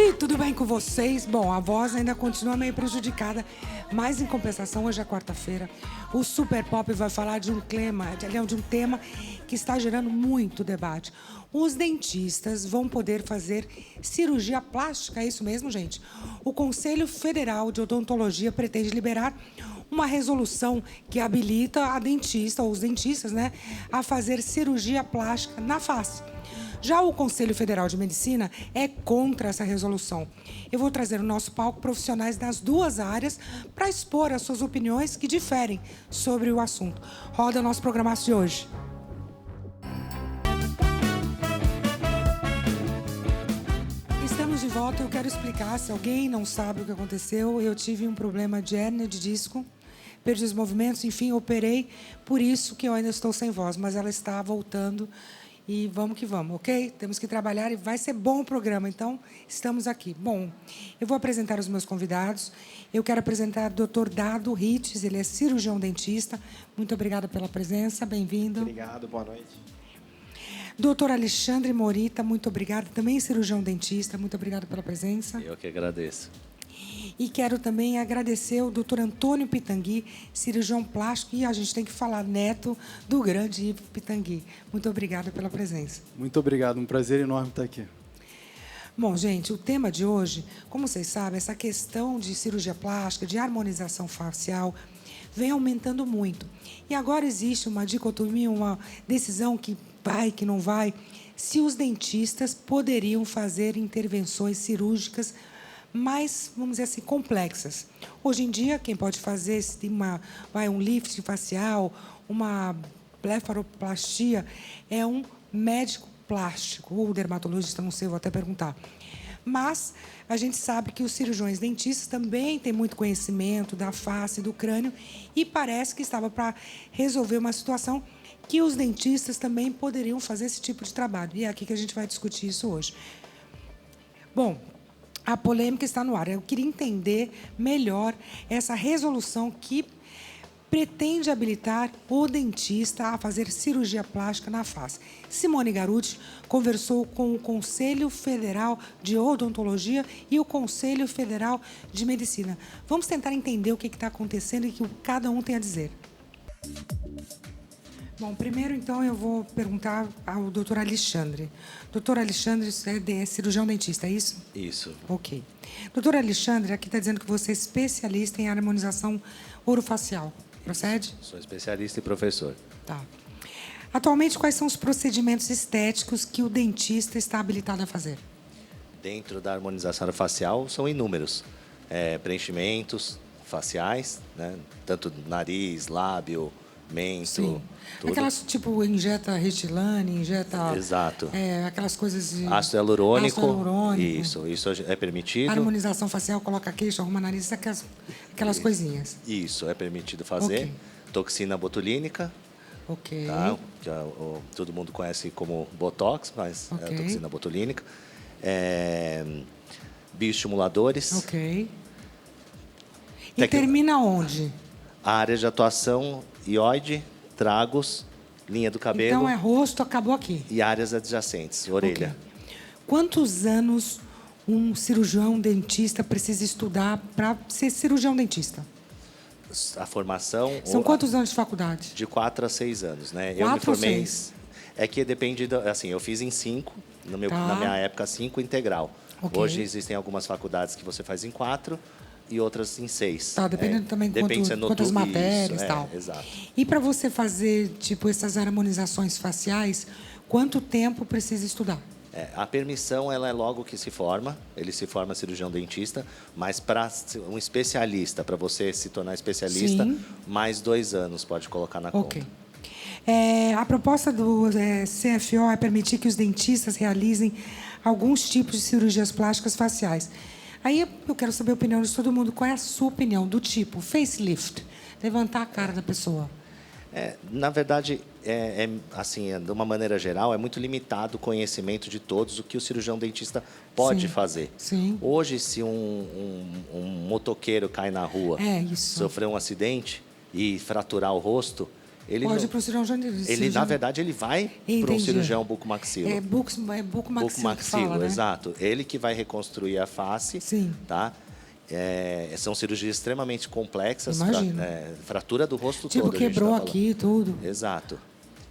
gente, tudo bem com vocês? Bom, a voz ainda continua meio prejudicada, mas em compensação, hoje é quarta-feira, o Super Pop vai falar de um tema que está gerando muito debate. Os dentistas vão poder fazer cirurgia plástica, é isso mesmo, gente? O Conselho Federal de Odontologia pretende liberar uma resolução que habilita a dentista, ou os dentistas, né, a fazer cirurgia plástica na face. Já o Conselho Federal de Medicina é contra essa resolução. Eu vou trazer no nosso palco profissionais das duas áreas para expor as suas opiniões que diferem sobre o assunto. Roda o nosso programaço de hoje. Estamos de volta. Eu quero explicar, se alguém não sabe o que aconteceu, eu tive um problema de hérnia de disco, perdi os movimentos, enfim, operei, por isso que eu ainda estou sem voz, mas ela está voltando. E vamos que vamos, ok? Temos que trabalhar e vai ser bom o programa, então estamos aqui. Bom, eu vou apresentar os meus convidados. Eu quero apresentar o Dr. Dado Rittes, ele é cirurgião dentista. Muito obrigada pela presença, bem-vindo. Obrigado, boa noite. Dr. Alexandre Morita, muito obrigada, também cirurgião dentista, muito obrigada pela presença. Eu que agradeço. E quero também agradecer ao Dr. Antônio Pitangui, cirurgião plástico, e a gente tem que falar neto do grande Ivo Pitangui. Muito obrigada pela presença. Muito obrigado, um prazer enorme estar aqui. Bom, gente, o tema de hoje, como vocês sabem, essa questão de cirurgia plástica, de harmonização facial, vem aumentando muito. E agora existe uma dicotomia, uma decisão que vai, que não vai, se os dentistas poderiam fazer intervenções cirúrgicas mais, vamos dizer assim, complexas. Hoje em dia, quem pode fazer um lift facial, uma blefaroplastia, é um médico plástico, ou dermatologista, não sei, vou até perguntar. Mas a gente sabe que os cirurgiões dentistas também têm muito conhecimento da face, do crânio, e parece que estava para resolver uma situação que os dentistas também poderiam fazer esse tipo de trabalho. E é aqui que a gente vai discutir isso hoje. Bom, a polêmica está no ar. Eu queria entender melhor essa resolução que pretende habilitar o dentista a fazer cirurgia plástica na face. Simone Garuti conversou com o Conselho Federal de Odontologia e o Conselho Federal de Medicina. Vamos tentar entender o que está acontecendo e o que cada um tem a dizer. Bom, primeiro, então, eu vou perguntar ao doutor Alexandre. Doutor Alexandre é cirurgião dentista, é isso? Isso. Ok. Doutor Alexandre, aqui está dizendo que você é especialista em harmonização orofacial. Procede? Sou especialista e professor. Tá. Atualmente, quais são os procedimentos estéticos que o dentista está habilitado a fazer? Dentro da harmonização facial, são inúmeros. Preenchimentos faciais, né? Tanto nariz, lábio, mento. Sim. Tudo. Aquelas, tipo, injeta Restylane, injeta... Exato. Aquelas coisas de... Ácido hialurônico. Ácido hialurônico. Isso é permitido. Harmonização facial, coloca queixo, arruma nariz, aquelas coisinhas. Isso, é permitido fazer. Ok. Toxina botulínica. Ok. Tá? Todo mundo conhece como Botox, mas é a toxina botulínica. Bioestimuladores. Ok. E termina onde? A área de atuação, ióide, tragos, linha do cabelo. Então é rosto, acabou aqui. E áreas adjacentes, orelha. Okay. Quantos anos um cirurgião dentista precisa estudar para ser cirurgião dentista? A formação... São quantos anos de faculdade? De 4 a 6 anos, né? 4 eu me formei... ou 6? É que depende... Assim, eu fiz em 5, na minha época, 5 integral. Okay. Hoje existem algumas faculdades que você faz em 4 e outras em 6. Tá, dependendo também de quantas matérias e tal. Exato. E para você fazer, tipo, essas harmonizações faciais, quanto tempo precisa estudar? A permissão, ela é logo que se forma, ele se forma cirurgião dentista, mas para um especialista, para você se tornar especialista, Sim. mais 2 anos pode colocar na conta. A proposta do CFO é permitir que os dentistas realizem alguns tipos de cirurgias plásticas faciais. Aí eu quero saber a opinião de todo mundo. Qual é a sua opinião do tipo facelift? Levantar a cara da pessoa. Na verdade, assim, de uma maneira geral, é muito limitado o conhecimento de todos o que o cirurgião dentista pode fazer. Sim. Hoje, se um motoqueiro cai na rua, sofrer um acidente e fraturar o rosto, ele Pode não- ir para o cirurgião dentista. ele, na verdade, ele vai para um Entendi. cirurgião bucomaxilo. É bucomaxilo que Bucomaxilo, fala, né? exato. Ele que vai reconstruir a face, Sim. tá? São cirurgias extremamente complexas, Imagino. fratura do rosto Tipo, todo. a gente quebrou tá falando. aqui tudo. Exato.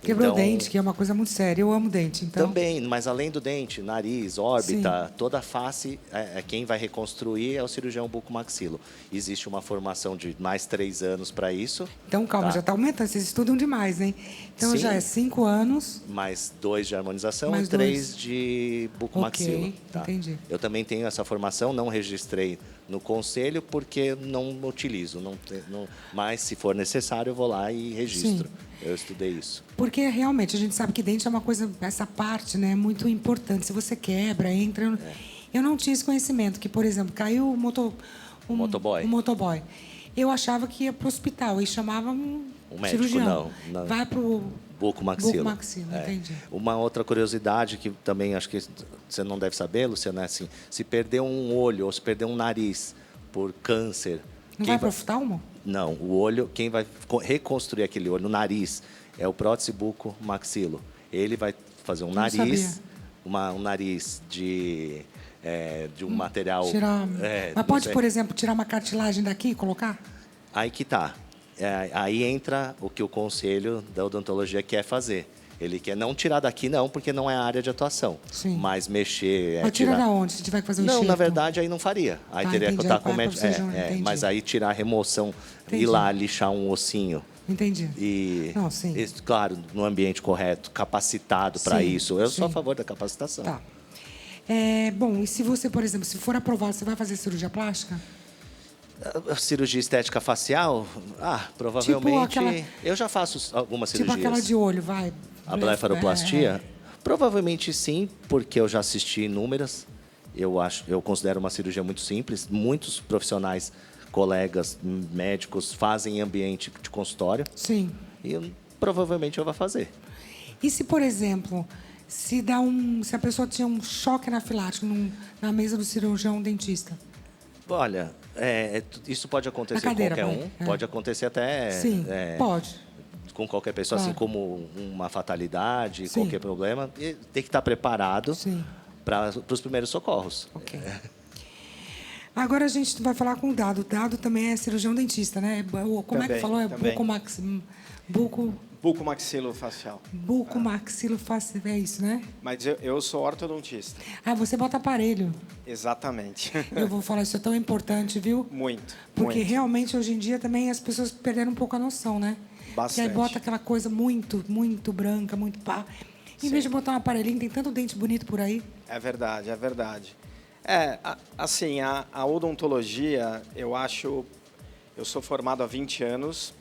Quebrou Então, o dente, que é uma coisa muito séria. Eu amo dente, então... Também, mas além do dente, nariz, órbita, toda a face, quem vai reconstruir é o cirurgião bucomaxilo. Existe uma formação de mais 3 anos para isso. Então, calma, Tá. já está aumentando. Vocês estudam demais, hein? Então, Sim. já é 5 anos. Mais 2 de harmonização Mais e 3 2. de bucomaxilo. Ok, tá? entendi. Eu também tenho essa formação, não registrei no conselho porque não utilizo. Mas, se for necessário, eu vou lá e registro. Sim. Eu estudei isso. Porque, realmente, a gente sabe que dente é uma coisa... Essa parte, né, é muito importante. Se você quebra, entra... Eu não tinha esse conhecimento, que, por exemplo, caiu um motoboy. Um motoboy. Eu achava que ia para o hospital e chamava um médico, cirurgião. não. Vai para o... Bucomaxilo. Bucomaxilo, entendi. Uma outra curiosidade que também acho que você não deve saber, Luciana, é assim, se perder um olho ou se perder um nariz por câncer... Não vai para o oftalmo? Não, o olho, quem vai reconstruir aquele olho, o nariz, é o prótese bucomaxilo. Ele vai fazer um nariz, um nariz de um material... Tirar... Mas pode, sei. por exemplo, tirar uma cartilagem daqui e colocar? Aí que tá. Aí entra o que o conselho da odontologia quer fazer. Ele quer não tirar daqui, não, porque não é a área de atuação. Sim. Mas mexer... Mas tira da onde, se tiver que fazer um Não, enxerto? na verdade, aí não faria. Aí teria que entendi. estar Aí com o vai médico. pra cirurgião, entendi. Mas aí tirar a remoção, Entendi. ir lá lixar um ossinho. Entendi. E, Não, sim. claro, no ambiente correto, capacitado para Sim, isso. Eu sou a sim. favor da capacitação. Tá. Bom, e se você, por exemplo, se for aprovado, você vai fazer cirurgia plástica? A cirurgia estética facial? Provavelmente. aquela- Eu já faço algumas Tipo cirurgias. aquela de olho, vai. A blefaroplastia? Provavelmente sim, porque eu já assisti inúmeras. Eu considero uma cirurgia muito simples. Muitos profissionais, colegas, médicos, fazem em ambiente de consultório. Sim. E provavelmente eu vou fazer. E se, por exemplo, se a pessoa tinha um choque anafilático na mesa do cirurgião dentista? Olha, isso pode acontecer Na cadeira, com qualquer vai. um. Pode acontecer até... Sim, pode. Com qualquer pessoa, Claro. assim como uma fatalidade, Sim. qualquer problema. E tem que estar preparado Sim. para os primeiros socorros. Ok. Agora a gente vai falar com o Dado. O Dado também é cirurgião dentista, né? Como é que Também, falou? É também. Bucomaxilofacial. Bucomaxilofacial, é isso, né? Mas eu sou ortodontista. Ah, você bota aparelho. Exatamente. Eu vou falar, isso é tão importante, viu? Muito. Porque muito. realmente, hoje em dia, também as pessoas perderam um pouco a noção, né? Bastante. Que aí bota aquela coisa muito, muito branca, muito pá. Em vez de botar um aparelhinho, tem tanto dente bonito por aí. É verdade, é verdade. Assim, a odontologia, eu sou formado há 20 anos.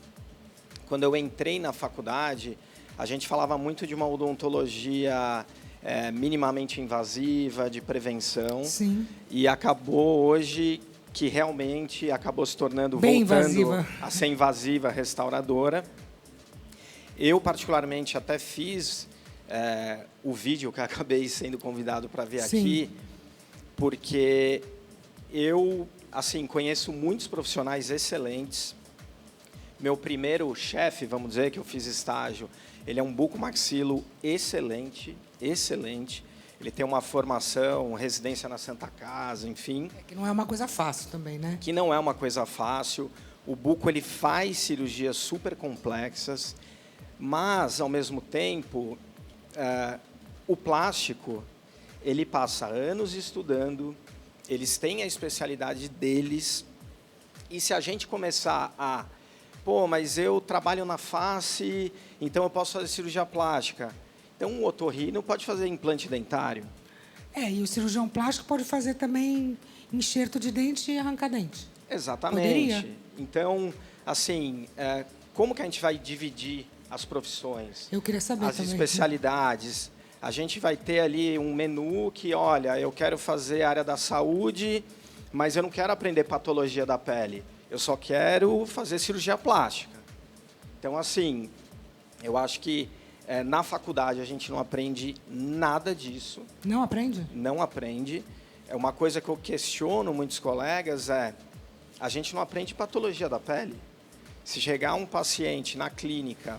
Quando eu entrei na faculdade, a gente falava muito de uma odontologia minimamente invasiva, de prevenção. Sim. E acabou hoje que realmente acabou se tornando, Bem voltando invasiva. a ser invasiva, restauradora. Eu, particularmente, até fiz o vídeo que eu acabei sendo convidado para ver Sim. aqui, porque eu, assim, conheço muitos profissionais excelentes. Meu primeiro chefe, vamos dizer, que eu fiz estágio, ele é um bucomaxilo excelente, excelente. Ele tem uma formação, residência na Santa Casa, enfim. Que não é uma coisa fácil também, né? Que não é uma coisa fácil. O buco, ele faz cirurgias super complexas, mas, ao mesmo tempo, o plástico, ele passa anos estudando, eles têm a especialidade deles, e se a gente começar a... mas eu trabalho na face, então eu posso fazer cirurgia plástica. Então, um otorrino pode fazer implante dentário. E o cirurgião plástico pode fazer também enxerto de dente e arrancar dente. Exatamente. Poderia. Então, assim, como que a gente vai dividir as profissões? Eu queria saber as também. especialidades. A gente vai ter ali um menu que, olha, eu quero fazer a área da saúde, mas eu não quero aprender patologia da pele. Eu só quero fazer cirurgia plástica. Então, assim, eu acho que na faculdade a gente não aprende nada disso. Não aprende? Não aprende. É uma coisa que eu questiono muitos colegas, a gente não aprende patologia da pele. Se chegar um paciente na clínica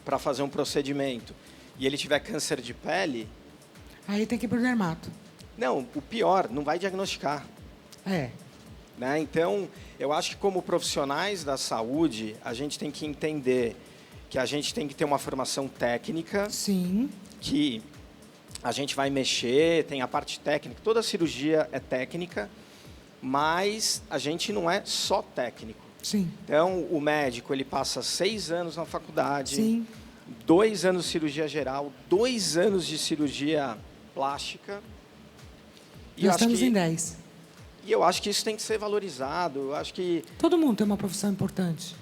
para fazer um procedimento e ele tiver câncer de pele, Aí tem que ir pro dermato. não, o pior, não vai diagnosticar. É. Né? Então, eu acho que como profissionais da saúde, a gente tem que entender que a gente tem que ter uma formação técnica, Sim. que a gente vai mexer, tem a parte técnica, toda cirurgia é técnica, mas a gente não é só técnico. Sim. Então, o médico, ele passa 6 anos na faculdade, Sim. 2 anos de cirurgia geral, 2 anos de cirurgia plástica. E Já eu acho estamos que- em 10. E eu acho que isso tem que ser valorizado. Eu acho que Todo mundo tem uma profissão importante.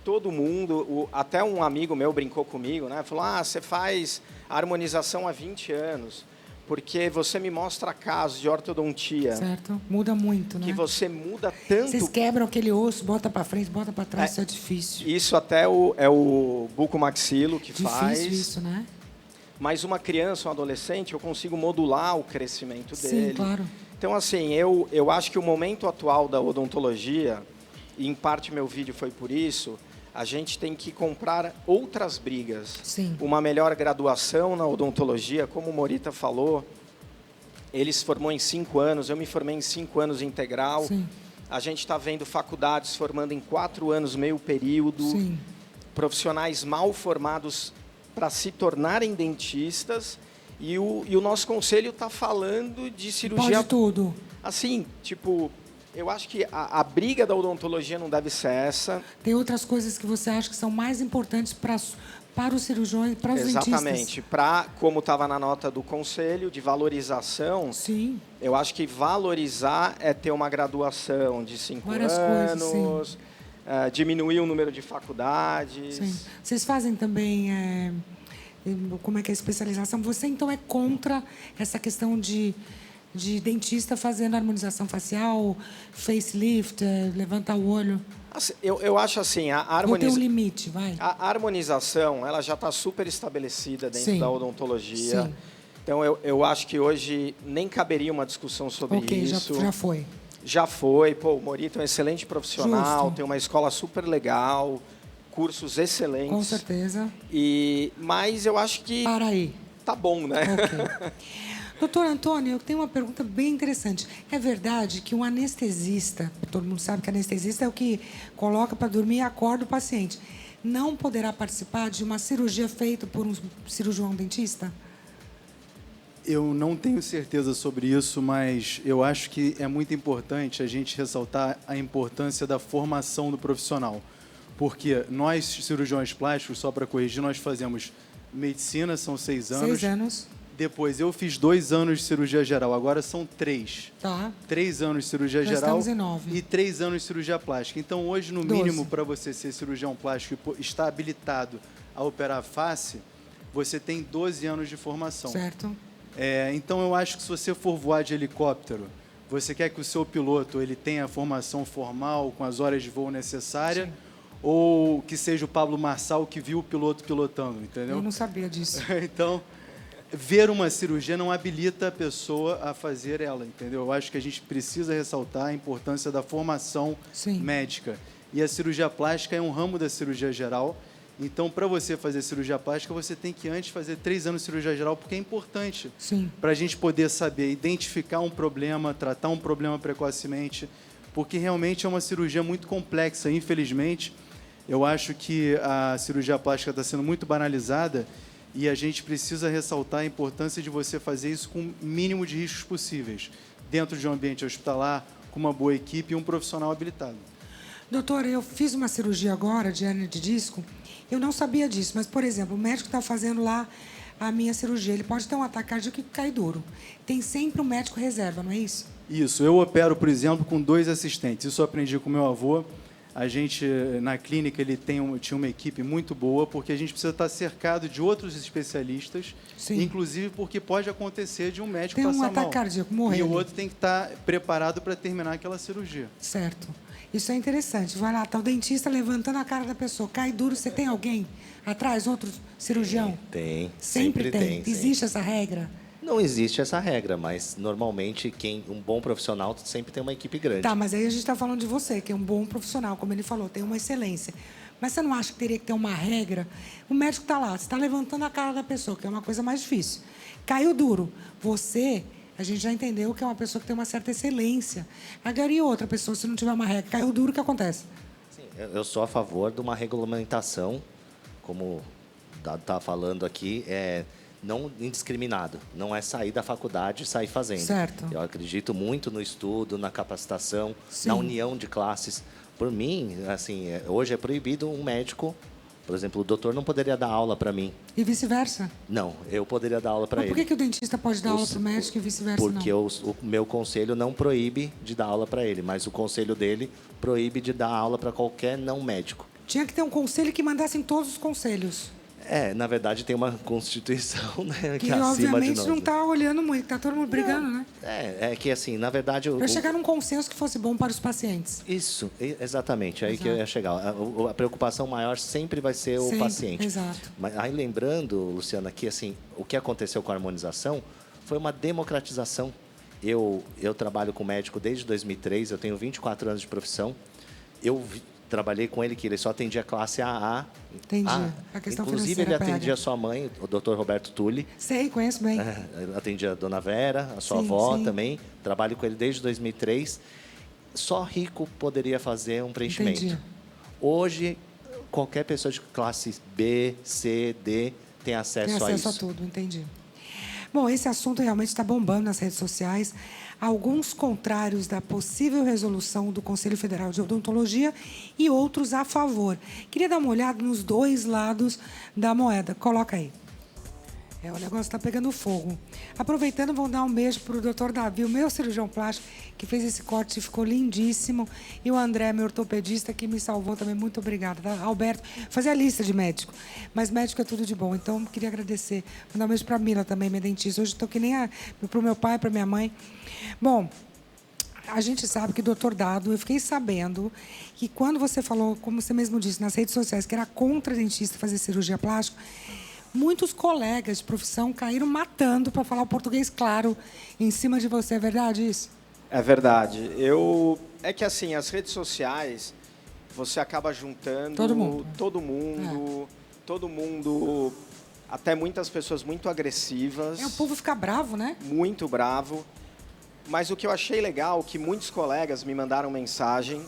todo mundo, até um amigo meu brincou comigo, né? Falou, você faz harmonização há 20 anos, porque você me mostra casos de ortodontia, Certo? Muda muito, né? que você muda tanto. Vocês quebram aquele osso, bota pra frente, bota pra trás, É. isso é difícil. Isso até é o bucomaxilo que Difícil faz. isso, né? Mas uma criança, um adolescente, eu consigo modular o crescimento dele. Sim, claro. Então, assim, eu acho que o momento atual da odontologia, e em parte meu vídeo foi por isso, a gente tem que comprar outras brigas. Sim. Uma melhor graduação na odontologia, como o Morita falou, ele se formou em 5 anos, eu me formei em 5 anos integral. Sim. A gente está vendo faculdades formando em 4 anos, meio período. Sim. Profissionais mal formados para se tornarem dentistas. E o nosso conselho está falando de cirurgia. Pode tudo. Assim, tipo, eu acho que a briga da odontologia não deve ser essa. Tem outras coisas que você acha que são mais importantes para os cirurgiões, para os dentistas. Exatamente. Para, como estava na nota do conselho, de valorização, Sim. eu acho que valorizar é ter uma graduação de 5 Várias coisas, anos, diminuir o número de faculdades. Sim. Vocês fazem também, como é que é a especialização? Você, então, é contra essa questão de dentista fazendo harmonização facial, facelift, levantar o olho? Assim, eu acho assim, Ou tem um limite, vai? a harmonização ela já está super estabelecida dentro Sim. da odontologia. Sim. Então, eu acho que hoje nem caberia uma discussão sobre Ok, isso. já foi. Já foi. Pô, o Morita é um excelente profissional, Justo. tem uma escola super legal, cursos excelentes. Com certeza. Mas eu acho que Para aí. tá bom, né? Ok. Doutor Antônio, eu tenho uma pergunta bem interessante. É verdade que um anestesista, todo mundo sabe que anestesista é o que coloca para dormir e acorda o paciente, não poderá participar de uma cirurgia feita por um cirurgião dentista? Eu não tenho certeza sobre isso, mas eu acho que é muito importante a gente ressaltar a importância da formação do profissional. Porque nós, cirurgiões plásticos, só para corrigir, nós fazemos medicina, são 6 anos. 6 anos. Depois eu fiz 2 anos de cirurgia geral, agora são 3. Tá. 3 anos de cirurgia Já geral estamos em 9. e 3 anos de cirurgia plástica. Então, hoje, no 12. mínimo, para você ser cirurgião plástico e estar habilitado a operar face, você tem 12 anos de formação. Certo. Então, eu acho que se você for voar de helicóptero, você quer que o seu piloto ele tenha a formação formal, com as horas de voo necessárias, Sim. ou que seja o Pablo Marçal que viu o piloto pilotando, entendeu? Eu não sabia disso. Então, ver uma cirurgia não habilita a pessoa a fazer ela, entendeu? Eu acho que a gente precisa ressaltar a importância da formação Sim. médica. E a cirurgia plástica é um ramo da cirurgia geral. Então, para você fazer cirurgia plástica, você tem que antes fazer 3 anos de cirurgia geral, porque é importante Sim. para a gente poder saber identificar um problema, tratar um problema precocemente, porque realmente é uma cirurgia muito complexa, infelizmente. Eu acho que a cirurgia plástica está sendo muito banalizada e a gente precisa ressaltar a importância de você fazer isso com o mínimo de riscos possíveis, dentro de um ambiente hospitalar, com uma boa equipe e um profissional habilitado. Doutor, eu fiz uma cirurgia agora de hérnia de disco. Eu não sabia disso, mas, por exemplo, o médico está fazendo lá a minha cirurgia. Ele pode ter um ataque cardíaco e cair duro. Tem sempre um médico reserva, não é isso? Isso. Eu opero, por exemplo, com 2 assistentes. Isso eu aprendi com meu avô. A gente, na clínica, ele tinha uma equipe muito boa, porque a gente precisa estar cercado de outros especialistas, Sim. inclusive porque pode acontecer de um médico Tem um passar ataque mal. cardíaco, morrer E o ali. outro tem que estar preparado para terminar aquela cirurgia. Certo. Isso é interessante. Vai lá, está o dentista levantando a cara da pessoa. Cai duro, você tem alguém atrás, outro cirurgião? Tem. Sempre tem. sempre. Existe essa regra? Não existe essa regra, mas normalmente um bom profissional sempre tem uma equipe grande. Tá, mas aí a gente está falando de você, que é um bom profissional, como ele falou, tem uma excelência. Mas você não acha que teria que ter uma regra? O médico está lá, você está levantando a cara da pessoa, que é uma coisa mais difícil. Caiu duro. Você, a gente já entendeu que é uma pessoa que tem uma certa excelência. Agora, e outra pessoa, se não tiver uma regra, caiu duro, o que acontece? Sim, eu sou a favor de uma regulamentação, como o Dado estava falando aqui, não indiscriminado. Não é sair da faculdade e sair fazendo. Certo. Eu acredito muito no estudo, na capacitação, Sim. na união de classes. Por mim, assim, hoje é proibido um médico, por exemplo, o doutor não poderia dar aula para mim. E vice-versa? Não, eu poderia dar aula para Mas ele. por que o dentista pode dar aula para o médico e vice-versa não? Porque o meu conselho não proíbe de dar aula para ele, mas o conselho dele proíbe de dar aula para qualquer não médico. Tinha que ter um conselho que mandasse em todos os conselhos. Na verdade, tem uma constituição, né, Que, é acima de obviamente, nós. não está olhando muito, está todo mundo brigando, né? É que, assim, na verdade... Para chegar num consenso que fosse bom para os pacientes. Isso, exatamente, aí que eu ia chegar. A preocupação maior sempre vai ser o Sempre, paciente. exato. Mas aí, lembrando, Luciana, que, assim, o que aconteceu com a harmonização foi uma democratização. Eu trabalho com médico desde 2003, eu tenho 24 anos de profissão. Trabalhei com ele, que ele só atendia classe AA. Entendi. A questão Inclusive, financeira ele atendia pega. a sua mãe, o Dr. Roberto Tulli. Sei, conheço bem. Ele atendia a Dona Vera, a sua Sim, avó sim. também. Trabalho com ele desde 2003. Só rico poderia fazer um preenchimento. Entendi. Hoje, qualquer pessoa de classe B, C, D tem acesso, Tem a acesso isso. a tudo, entendi. Bom, esse assunto realmente está bombando nas redes sociais. Alguns contrários da possível resolução do Conselho Federal de Odontologia e outros a favor. Queria dar uma olhada nos dois lados da moeda. Coloca aí. O negócio está pegando fogo. Aproveitando, vou dar um beijo para o Dr. Davi, o meu cirurgião plástico, que fez esse corte e ficou lindíssimo. E o André, meu ortopedista, que me salvou também. Muito obrigada. Tá? Alberto, fazia a lista de médico. Mas médico é tudo de bom. Então, queria agradecer. Mandar um beijo para a Mila também, minha dentista. Hoje estou que nem para o meu pai, para minha mãe. Bom, a gente sabe que o doutor Dado, eu fiquei sabendo que quando você falou, como você mesmo disse, nas redes sociais, que era contra dentista fazer cirurgia plástica, muitos colegas de profissão caíram matando para falar o português claro em cima de você. É verdade isso? É verdade. É que, assim, as redes sociais, você acaba juntando todo mundo, até muitas pessoas muito agressivas. O povo fica bravo, né? Muito bravo. Mas o que eu achei legal, que muitos colegas me mandaram mensagem,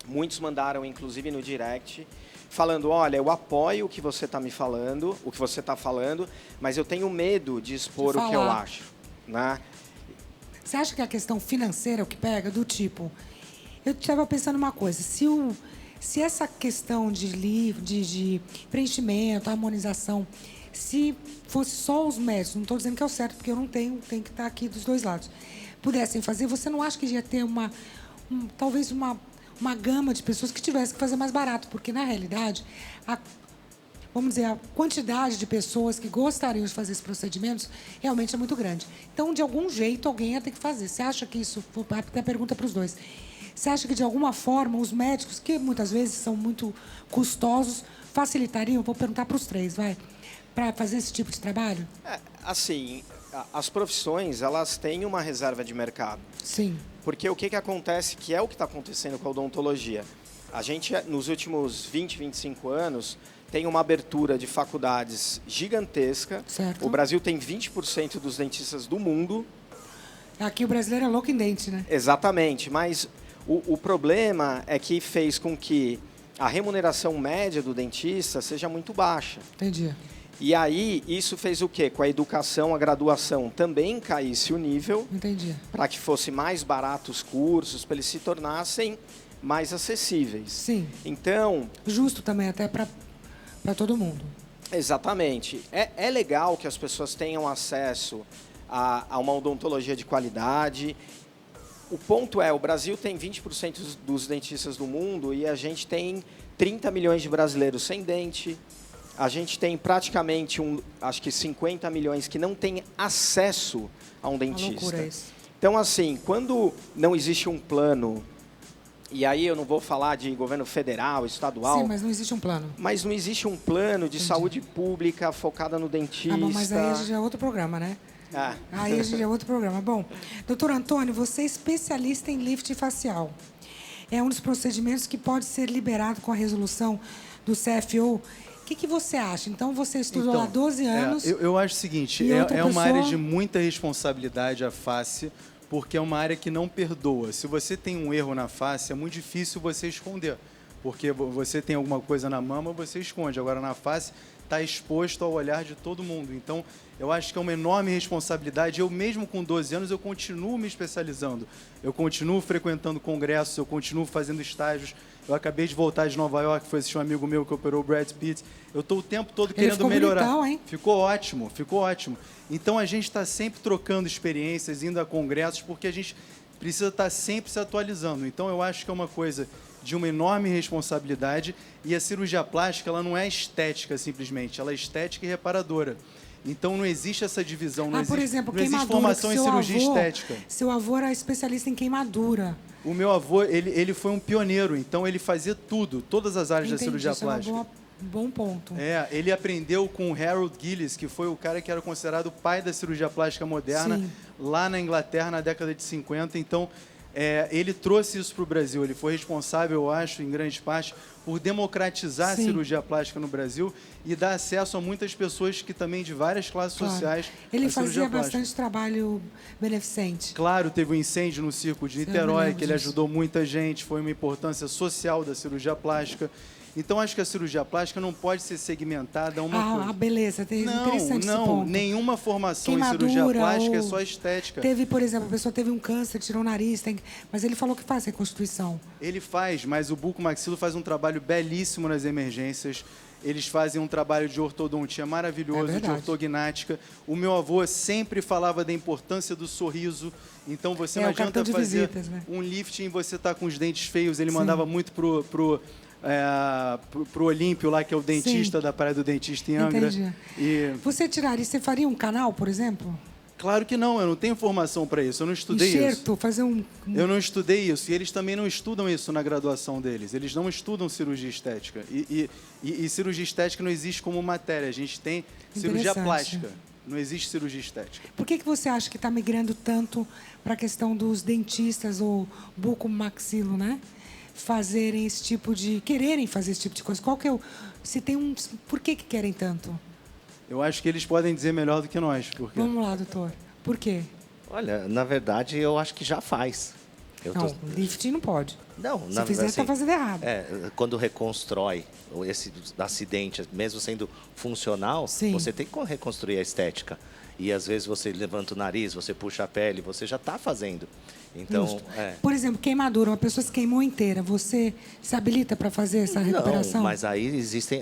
muitos mandaram, inclusive, no direct, falando, olha, eu apoio o que você está me falando, o que você está falando, mas eu tenho medo de expor o que eu acho, né? Você acha que a questão financeira é o que pega? Do tipo, eu estava pensando uma coisa, se essa questão de preenchimento, harmonização, se fosse só os médicos, não estou dizendo que é o certo, porque eu não tenho, tem que estar aqui dos dois lados, pudessem fazer, você não acha que ia ter talvez uma gama de pessoas que tivessem que fazer mais barato? Porque, na realidade, vamos dizer, a quantidade de pessoas que gostariam de fazer esses procedimentos realmente é muito grande. Então, de algum jeito, alguém ia ter que fazer. Você acha que isso... Vou até pergunta para os dois. Você acha que, de alguma forma, os médicos, que muitas vezes são muito custosos, facilitariam? Vou perguntar para os três, vai. Para fazer esse tipo de trabalho? Assim, as profissões, elas têm uma reserva de mercado. Sim. Porque o que acontece, que é o que está acontecendo com a odontologia. A gente, nos últimos 20, 25 anos, tem uma abertura de faculdades gigantesca. Certo. O Brasil tem 20% dos dentistas do mundo. Aqui o brasileiro é louco em dente, né? Exatamente, mas o problema é que fez com que a remuneração média do dentista seja muito baixa. Entendi. E aí, isso fez o quê? Com a educação, a graduação também caísse o nível. Entendi. Para que fosse mais barato os cursos, para eles se tornassem mais acessíveis. Sim. Então... Justo também, até para todo mundo. Exatamente. É legal que as pessoas tenham acesso a uma odontologia de qualidade. O ponto é, o Brasil tem 20% dos dentistas do mundo e a gente tem 30 milhões de brasileiros sem dente. A gente tem praticamente, acho que 50 milhões que não têm acesso a um dentista. Uma loucura isso. Então, assim, quando não existe um plano, e aí eu não vou falar de governo federal, estadual... Sim, mas não existe um plano. Mas não existe um plano de saúde pública focada no dentista. Ah, bom, mas aí já é outro programa, né? Aí já é outro programa. Bom, doutor Antônio, você é especialista em lift facial. É um dos procedimentos que pode ser liberado com a resolução do CFO. O que você acha? Então, você estudou lá 12 anos. Eu acho o seguinte, e é outra uma pessoa- área de muita responsabilidade a face, porque é uma área que não perdoa. Se você tem um erro na face, é muito difícil você esconder. Porque você tem alguma coisa na mama, você esconde. Agora, na face, está exposto ao olhar de todo mundo. Então, eu acho que é uma enorme responsabilidade. Eu, mesmo com 12 anos, eu continuo me especializando. Eu continuo frequentando congressos, eu continuo fazendo estágios. Eu acabei de voltar de Nova York, foi assistir um amigo meu que operou o Brad Pitt. Eu estou o tempo todo Ele querendo ficou melhorar. bonitão, hein? Ficou ótimo, ficou ótimo. Então, a gente está sempre trocando experiências, indo a congressos, porque a gente precisa estar sempre se atualizando. Então, eu acho que é uma coisa de uma enorme responsabilidade, e a cirurgia plástica ela não é estética simplesmente, ela é estética e reparadora. Então não existe essa divisão, não por existe, exemplo, não existe queimadura. formação em Seu cirurgia avô- estética. Seu avô era especialista em queimadura. O meu avô, ele foi um pioneiro, então ele fazia tudo, todas as áreas da Entendi, cirurgia isso é plástica. um bom ponto. Ele aprendeu com o Harold Gillis, que foi o cara que era considerado o pai da cirurgia plástica moderna, Sim. lá na Inglaterra, na década de 50. Então, ele trouxe isso para o Brasil. Ele foi responsável, eu acho, em grande parte, por democratizar Sim. a cirurgia plástica no Brasil e dar acesso a muitas pessoas que também de várias classes Claro. sociais Ele à cirurgia fazia plástica. bastante trabalho beneficente. Claro, teve um incêndio no Circo de Eu me Niterói, lembro que ele disso. ajudou muita gente, foi uma importância social da cirurgia plástica. Então, acho que a cirurgia plástica não pode ser segmentada a uma coisa. Beleza. Interessante esse Não, ponto. nenhuma formação em Queimadura, cirurgia plástica é ou só estética. Teve, por exemplo, a pessoa teve um câncer, tirou o nariz, mas ele falou que faz reconstituição. Ele faz, mas o bucomaxilo faz um trabalho belíssimo nas emergências. Eles fazem um trabalho de ortodontia maravilhoso, de verdade. ortognática. O meu avô sempre falava da importância do sorriso. Então, você não o cartão adianta de fazer visitas, né? um lifting e você tá com os dentes feios. Ele Sim. mandava muito pro Olímpio lá, que é o dentista Sim. da Praia do Dentista em Angra. Entendi. E Você faria um canal, por exemplo? claro que não, eu não tenho formação para isso, eu não estudei isso. Enxerto, fazer um... Eu não estudei isso, e eles também não estudam isso na graduação deles. Eles não estudam cirurgia estética. E cirurgia estética não existe como matéria. A gente tem cirurgia Interessante. plástica, não existe cirurgia estética. Por que você acha que está migrando tanto para a questão dos dentistas ou bucomaxilo, né? Fazerem esse tipo de... quererem fazer esse tipo de coisa? Qual que é o... Se tem um... Por que querem tanto? Eu acho que eles podem dizer melhor do que nós. Porque Vamos lá, doutor. Por quê? Olha, na verdade, eu acho que já faz. Não, lifting não pode. Não, Se fizer, está fazendo errado. Quando reconstrói esse acidente, mesmo sendo funcional, Sim. você tem que reconstruir a estética. E às vezes você levanta o nariz, você puxa a pele, você já está fazendo. Então, Justo. Por exemplo, queimadura. Uma pessoa se queimou inteira. Você se habilita para fazer essa recuperação? Não, mas aí existem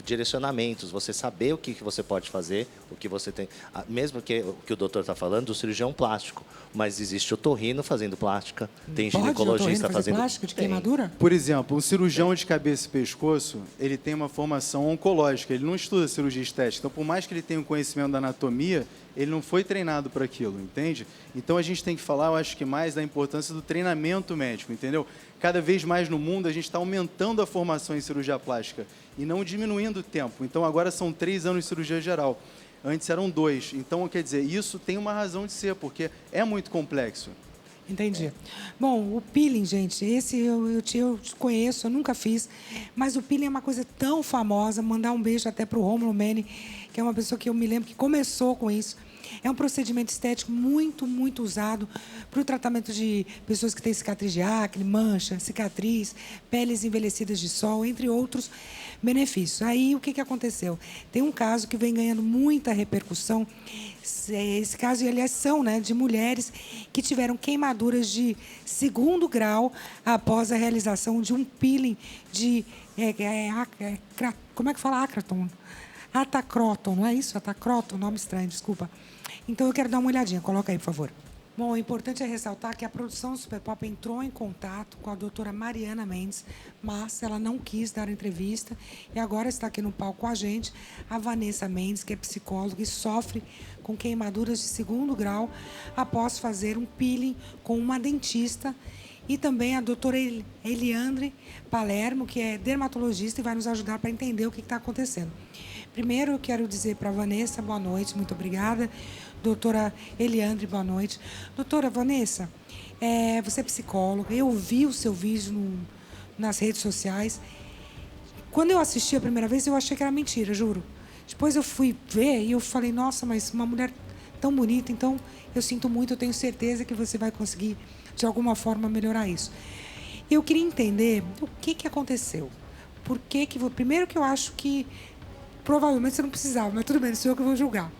direcionamentos. Você saber o que você pode fazer, o que você tem. Mesmo que o que o doutor está falando, do cirurgião plástico. Mas existe o torrino fazendo plástica, tem Pode o ginecologista otorrino fazer fazendo plástica de Tem. queimadura? por exemplo, um cirurgião de cabeça e pescoço, ele tem uma formação oncológica, ele não estuda cirurgia estética. Então, por mais que ele tenha um conhecimento da anatomia, ele não foi treinado para aquilo, entende? Então, a gente tem que falar, eu acho que mais da importância do treinamento médico, entendeu? Cada vez mais no mundo, a gente está aumentando a formação em cirurgia plástica e não diminuindo o tempo. Então, agora são 3 anos de cirurgia geral. Antes eram 2. Então, quer dizer, isso tem uma razão de ser, porque é muito complexo. Entendi. Bom, o peeling, gente, esse eu conheço, eu nunca fiz, mas o peeling é uma coisa tão famosa. Mandar um beijo até para o Rômulo Mene, que é uma pessoa que eu me lembro que começou com isso. É um procedimento estético muito, muito usado para o tratamento de pessoas que têm cicatriz de acne, mancha, cicatriz, peles envelhecidas de sol, entre outros benefícios. Aí, o que aconteceu? Tem um caso que vem ganhando muita repercussão. Esse caso, aliás, são de mulheres que tiveram queimaduras de 2º grau após a realização de um peeling de... como é que fala Acraton? Atacroton, não é isso? Atacroton, nome estranho, desculpa. Então, eu quero dar uma olhadinha. Coloca aí, por favor. Bom, o importante é ressaltar que a produção do Super Pop entrou em contato com a doutora Mariana Mendes, mas ela não quis dar entrevista e agora está aqui no palco com a gente a Vanessa Mendes, que é psicóloga e sofre com queimaduras de 2º grau após fazer um peeling com uma dentista, e também a doutora Eliandre Palermo, que é dermatologista e vai nos ajudar para entender o que está acontecendo. Primeiro, eu quero dizer para a Vanessa, boa noite, muito obrigada. Doutora Eliandre, boa noite. Doutora Vanessa, você é psicóloga, eu vi o seu vídeo nas redes sociais. Quando eu assisti a primeira vez, eu achei que era mentira, juro. Depois eu fui ver e eu falei, nossa, mas uma mulher tão bonita, então eu sinto muito, eu tenho certeza que você vai conseguir, de alguma forma, melhorar isso. Eu queria entender o que aconteceu. Por que primeiro que eu acho que provavelmente você não precisava, mas tudo bem, sou eu que vou julgar.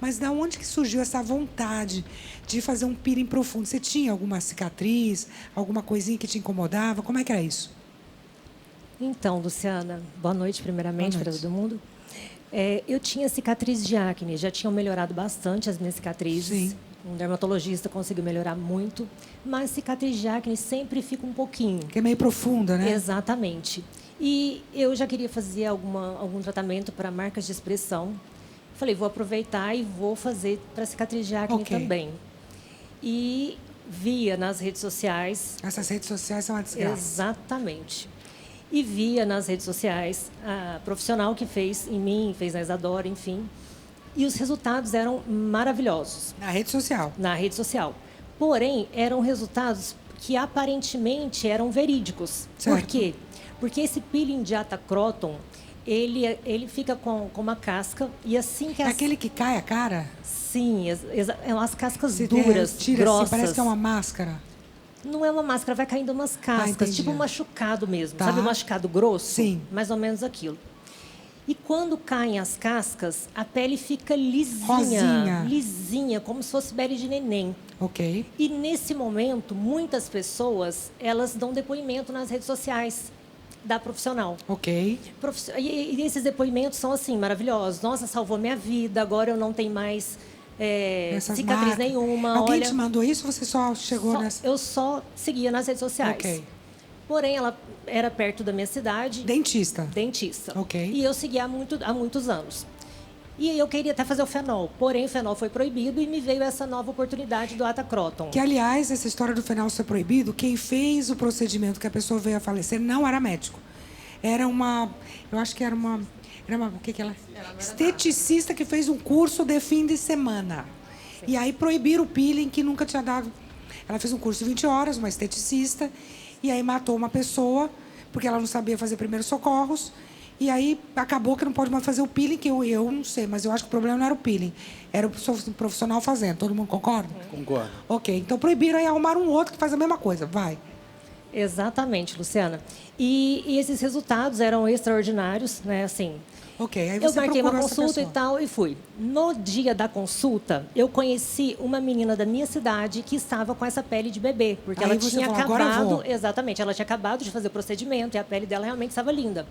Mas da onde que surgiu essa vontade de fazer um peeling profundo? Você tinha alguma cicatriz, alguma coisinha que te incomodava? Como é que era isso? Então, Luciana, boa noite primeiramente para todo mundo. Eu tinha cicatriz de acne, já tinham melhorado bastante as minhas cicatrizes. Sim. Um dermatologista conseguiu melhorar muito, mas cicatriz de acne sempre fica um pouquinho. Que é meio profunda, né? Exatamente. E eu já queria fazer algum tratamento para marcas de expressão. Falei, vou aproveitar e vou fazer para cicatriz de acne também. E via nas redes sociais. Essas redes sociais são uma desgraça. Exatamente. E via nas redes sociais a profissional que fez em mim, fez na Isadora, enfim. E os resultados eram maravilhosos. Na rede social? Na rede social. Porém, eram resultados que aparentemente eram verídicos. Certo. Por quê? Porque esse peeling de Atacroton, ele fica com uma casca e assim que... É aquele que cai a cara? Sim, é umas cascas Você duras, tira, grossas. assim, parece que é uma máscara. Não é uma máscara, vai caindo umas cascas, tipo um machucado mesmo. Sabe um machucado grosso? Sim. Mais ou menos aquilo. E quando caem as cascas, a pele fica lisinha. Rosinha. Lisinha, como se fosse pele de neném. Ok. E nesse momento, muitas pessoas, elas dão depoimento nas redes sociais da profissional. Ok. E esses depoimentos são assim, maravilhosos. Nossa, salvou minha vida, agora eu não tenho mais cicatriz marcas. nenhuma. Alguém te mandou isso ou você só chegou nessa? Eu só seguia nas redes sociais. Ok. Porém, ela era perto da minha cidade. Dentista. Dentista. Ok. E eu seguia há muitos anos. E eu queria até fazer o fenol. Porém, o fenol foi proibido e me veio essa nova oportunidade do Atacroton. Que, aliás, essa história do fenol ser proibido, quem fez o procedimento que a pessoa veio a falecer não era médico. Era uma... Eu acho que era uma... o que ela... Esteticista que fez um curso de fim de semana. Sim. E aí proibiram o peeling, que nunca tinha dado... Ela fez um curso de 20 horas, uma esteticista, e aí matou uma pessoa, porque ela não sabia fazer primeiros socorros. E aí acabou que não pode mais fazer o peeling, que eu não sei, mas eu acho que o problema não era o peeling, era o profissional fazendo. Todo mundo concorda? Concordo. Ok, então proibiram e arrumaram um outro que faz a mesma coisa. Vai. Exatamente, Luciana. E esses resultados eram extraordinários, né? Assim, ok, aí você eu marquei uma procurou essa consulta e pessoa. tal e fui. No dia da consulta, eu conheci uma menina da minha cidade que estava com essa pele de bebê, porque Aí ela você tinha falou, "Agora eu vou." acabado, exatamente, ela tinha acabado de fazer o procedimento e a pele dela realmente estava linda.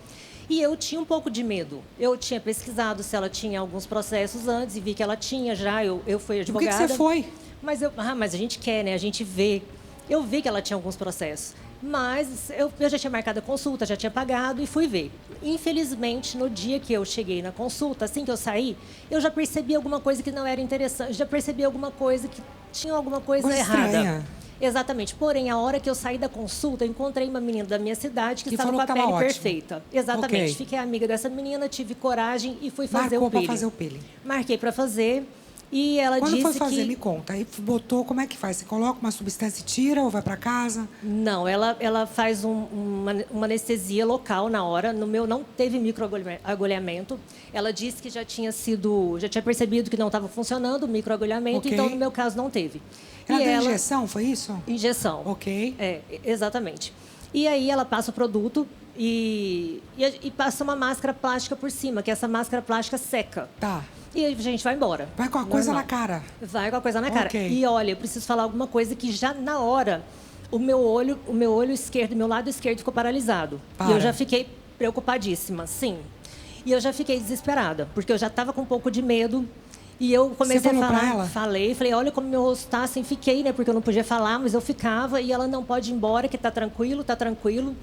E eu tinha um pouco de medo. Eu tinha pesquisado se ela tinha alguns processos antes e vi que ela tinha já. Eu fui Por que advogada. você foi? Mas a gente quer, né? A gente vê. Eu vi que ela tinha alguns processos. Mas eu já tinha marcado a consulta, já tinha pagado e fui ver. Infelizmente, no dia que eu cheguei na consulta, assim que eu saí, eu já percebi alguma coisa que não era interessante, já percebi alguma coisa que tinha alguma coisa errada. Estranha. Exatamente. Porém, a hora que eu saí da consulta, eu encontrei uma menina da minha cidade que estava com a falou que pele estava ótimo. perfeita. Exatamente. Ok. Fiquei amiga dessa menina, tive coragem e fui fazer Marcou o peeling. para fazer o peeling. Marquei para fazer e ela Quando disse foi fazer, que... me conta. Aí botou, como é que faz? Você coloca uma substância e tira ou vai para casa? Não, ela faz uma anestesia local na hora. No meu não teve microagulhamento. Ela disse que já tinha percebido que não estava funcionando o microagulhamento, Ok. então no meu caso não teve. Ela E deu injeção, foi isso? Injeção. Ok. Exatamente. E aí ela passa o produto e passa uma máscara plástica por cima, que essa máscara plástica seca. Tá. E a gente vai embora. Vai com a coisa Normal. na cara. Vai com a coisa na cara. Ok. E olha, eu preciso falar alguma coisa que já na hora o meu olho esquerdo, meu lado esquerdo ficou paralisado. Para. E eu já fiquei preocupadíssima, sim. E eu já fiquei desesperada, porque eu já estava com um pouco de medo. E eu comecei Você falou a falar, pra ela? falei, olha como meu rosto tá assim, fiquei, né, porque eu não podia falar, mas eu ficava e ela não pode ir embora, que tá tranquilo, tá tranquilo.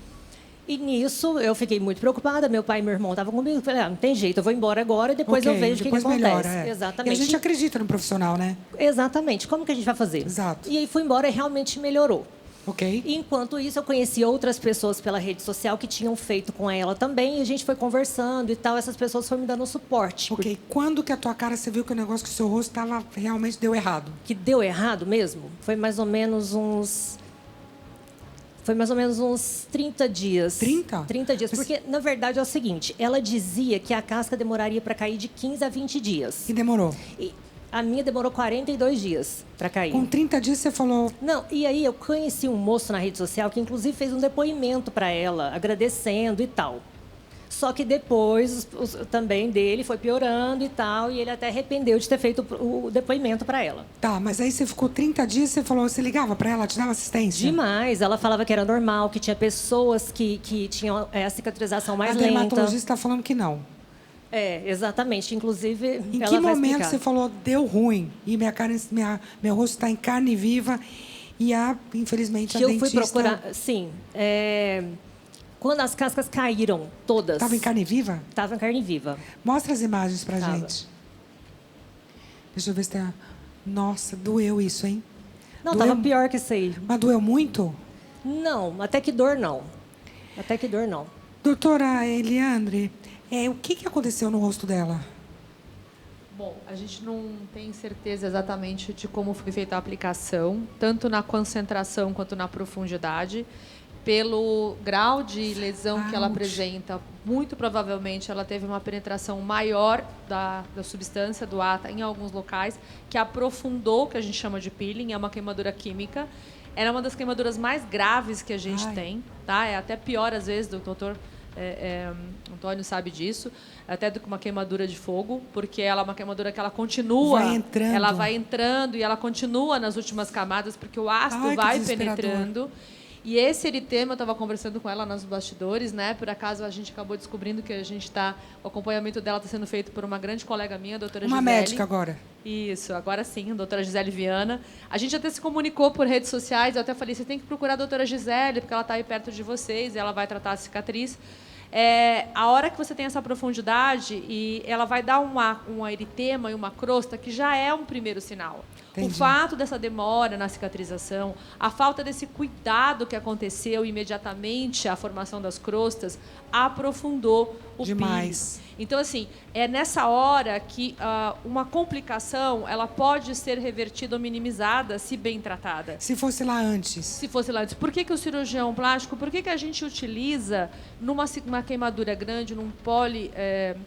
E nisso eu fiquei muito preocupada, meu pai e meu irmão estavam comigo, falei, não tem jeito, eu vou embora agora e depois Ok, eu vejo o que depois acontece. melhora, é. Exatamente. E a gente acredita no profissional, né? Exatamente. Como que a gente vai fazer? Exato. E aí fui embora e realmente melhorou. Ok. E enquanto isso, eu conheci outras pessoas pela rede social que tinham feito com ela também. E a gente foi conversando e tal. Essas pessoas foram me dando suporte. Ok. Quando que a tua cara, você viu que o negócio que o seu rosto realmente deu errado? Que deu errado mesmo. Foi mais ou menos uns Foi mais ou menos uns 30 dias. 30? 30 dias. Porque, na verdade, é o seguinte. Ela dizia que a casca demoraria para cair de 15 a 20 dias. E demorou. E a minha demorou 42 dias para cair. Com 30 dias você falou... Não, e aí eu conheci um moço na rede social que, inclusive, fez um depoimento para ela, agradecendo e tal. Só que depois, também dele foi piorando e tal, e ele até arrependeu de ter feito o depoimento para ela. Tá, mas aí você ficou 30 dias, você falou, você ligava para ela, te dava assistência? Demais. Ela falava que era normal, que tinha pessoas que tinham a cicatrização mais A lenta. dermatologista está falando que não. É, exatamente. Inclusive, Em ela que vai momento explicar. você falou, deu ruim, e meu rosto está em carne viva, e infelizmente, Que a eu fui dentista... procurar... Sim. Quando as cascas caíram, todas... Estava em carne viva? Estava em carne viva. Mostra as imagens pra Tava. gente. Deixa eu ver se tem... Nossa, doeu isso, hein? Não, Doeu- estava pior que isso aí. Mas doeu muito? Não, até que dor não. Até que dor não. Doutora Eliandre, o que aconteceu no rosto dela? Bom, a gente não tem certeza exatamente de como foi feita a aplicação, tanto na concentração quanto na profundidade. Pelo grau de lesão que ela Ouch. apresenta, muito provavelmente ela teve uma penetração maior da substância, do ATA, em alguns locais, que aprofundou o que a gente chama de peeling, é uma queimadura química. Era uma das queimaduras mais graves que a gente Ai. tem, tá? É até pior, às vezes, o doutor Antônio sabe disso, até do que uma queimadura de fogo, porque ela é uma queimadura que ela continua, Vai entrando. ela vai entrando e ela continua nas últimas camadas, porque o ácido Ai, que vai desesperador. penetrando. E esse eritema, eu estava conversando com ela nos bastidores, né? Por acaso a gente acabou descobrindo que o acompanhamento dela está sendo feito por uma grande colega minha, a doutora Uma Gisele. médica agora. Isso, agora sim, a doutora Gisele Viana. A gente até se comunicou por redes sociais, eu até falei, você tem que procurar a doutora Gisele, porque ela está aí perto de vocês, e ela vai tratar a cicatriz. A hora que você tem essa profundidade, e ela vai dar um eritema e uma crosta, que já é um primeiro sinal. Entendi. O fato dessa demora na cicatrização, a falta desse cuidado que aconteceu imediatamente à formação das crostas, aprofundou o Demais. peeling. Então, assim, é nessa hora que uma complicação ela pode ser revertida ou minimizada se bem tratada. Se fosse lá antes. Se fosse lá antes. Por que o cirurgião plástico, por que a gente utiliza numa queimadura grande, num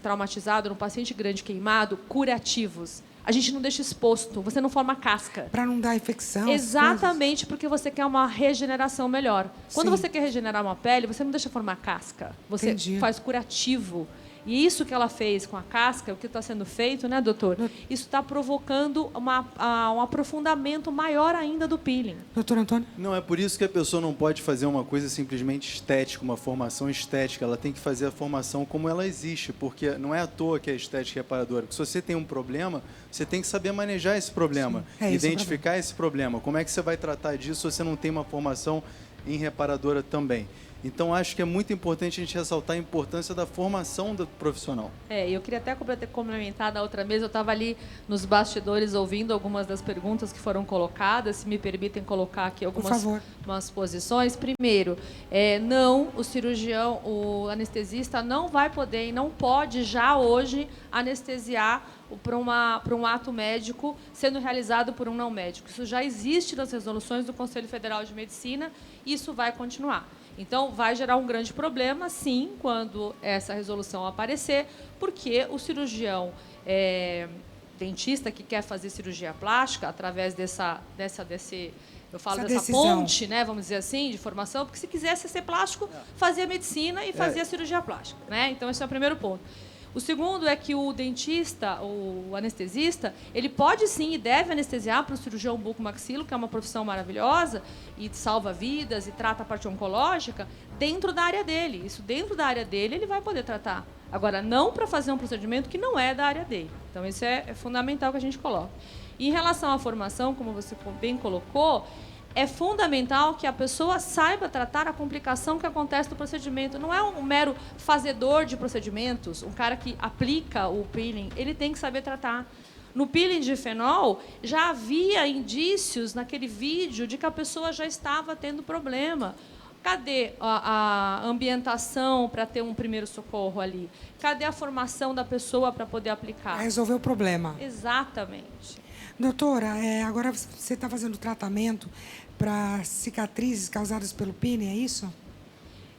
traumatizado, num paciente grande queimado, curativos? A gente não deixa exposto, você não forma casca. Para não dar infecção. essas Exatamente, porque você quer uma regeneração melhor. Quando Sim. você quer regenerar uma pele, você não deixa formar casca. Você Entendi. faz curativo. E isso que ela fez com a casca, o que está sendo feito, né, doutor? Isso está provocando um aprofundamento maior ainda do peeling. coisas. Doutor Antônio? Não, é por isso que a pessoa não pode fazer uma coisa simplesmente estética, uma formação estética. Ela tem que fazer a formação como ela existe, porque não é à toa que a estética é reparadora. Porque se você tem um problema, você tem que saber manejar esse problema, Sim, é isso o identificar esse problema. Como é que você vai tratar disso se você não tem uma formação em reparadora também? Então, acho que é muito importante a gente ressaltar a importância da formação do profissional. Eu queria até complementar da outra mesa, eu estava ali nos bastidores ouvindo algumas das perguntas que foram colocadas, se me permitem colocar aqui algumas posições. Primeiro, não, o cirurgião, o anestesista não vai poder e não pode já hoje anestesiar para um ato médico sendo realizado por um não médico. Isso já existe nas resoluções do Conselho Federal de Medicina e isso vai continuar. Então, vai gerar um grande problema, sim, quando essa resolução aparecer, porque o cirurgião dentista que quer fazer cirurgia plástica, através dessa ponte, né, vamos dizer assim, de formação, porque se quisesse ser plástico, fazia medicina e fazia cirurgia plástica. Né? Então, esse é o primeiro ponto. O segundo é que o dentista, o anestesista, ele pode sim e deve anestesiar para o cirurgião bucomaxilo, que é uma profissão maravilhosa e salva vidas e trata a parte oncológica, dentro da área dele. Isso dentro da área dele ele vai poder tratar. Agora, não para fazer um procedimento que não é da área dele. Então, isso é fundamental que a gente coloque. E em relação à formação, como você bem colocou, é fundamental que a pessoa saiba tratar a complicação que acontece no procedimento. Não é um mero fazedor de procedimentos, um cara que aplica o peeling, ele tem que saber tratar. No peeling de fenol, já havia indícios naquele vídeo de que a pessoa já estava tendo problema. Cadê a ambientação para ter um primeiro socorro ali? Cadê a formação da pessoa para poder aplicar? Resolver o problema. Exatamente. Doutora, agora você está fazendo tratamento para cicatrizes causadas pelo pine, é isso?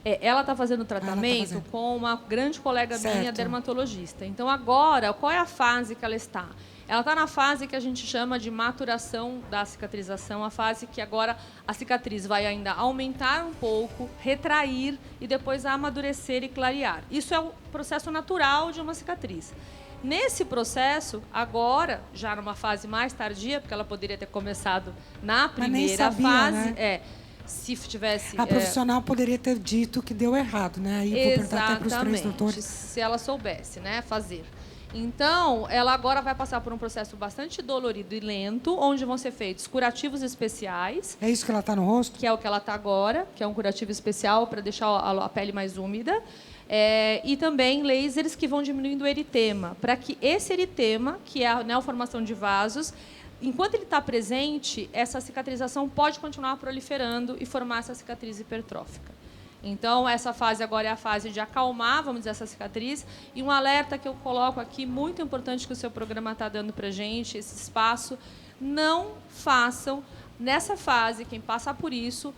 Ela está fazendo tratamento fazendo. com uma grande colega minha, Certo. dermatologista. Então, agora, qual é a fase que ela está? Ela está na fase que a gente chama de maturação da cicatrização, a fase que agora a cicatriz vai ainda aumentar um pouco, retrair e depois amadurecer e clarear. Isso é o processo natural de uma cicatriz. Nesse processo, agora, já numa fase mais tardia, porque ela poderia ter começado na Mas nem primeira sabia, fase, né? se tivesse... A profissional poderia ter dito que deu errado, né? Aí eu vou perguntar até para os três doutores. se ela soubesse, né, fazer. Então, ela agora vai passar por um processo bastante dolorido e lento, onde vão ser feitos curativos especiais, É isso que ela está no rosto? que é o que ela está agora, que é um curativo especial para deixar a pele mais úmida, e também lasers que vão diminuindo o eritema, para que esse eritema, que é a neoformação de vasos, enquanto ele está presente, essa cicatrização pode continuar proliferando e formar essa cicatriz hipertrófica. Então, essa fase agora é a fase de acalmar, vamos dizer, essa cicatriz. E um alerta que eu coloco aqui, muito importante que o seu programa está dando para a gente, esse espaço, não façam, nessa fase, quem passar por isso,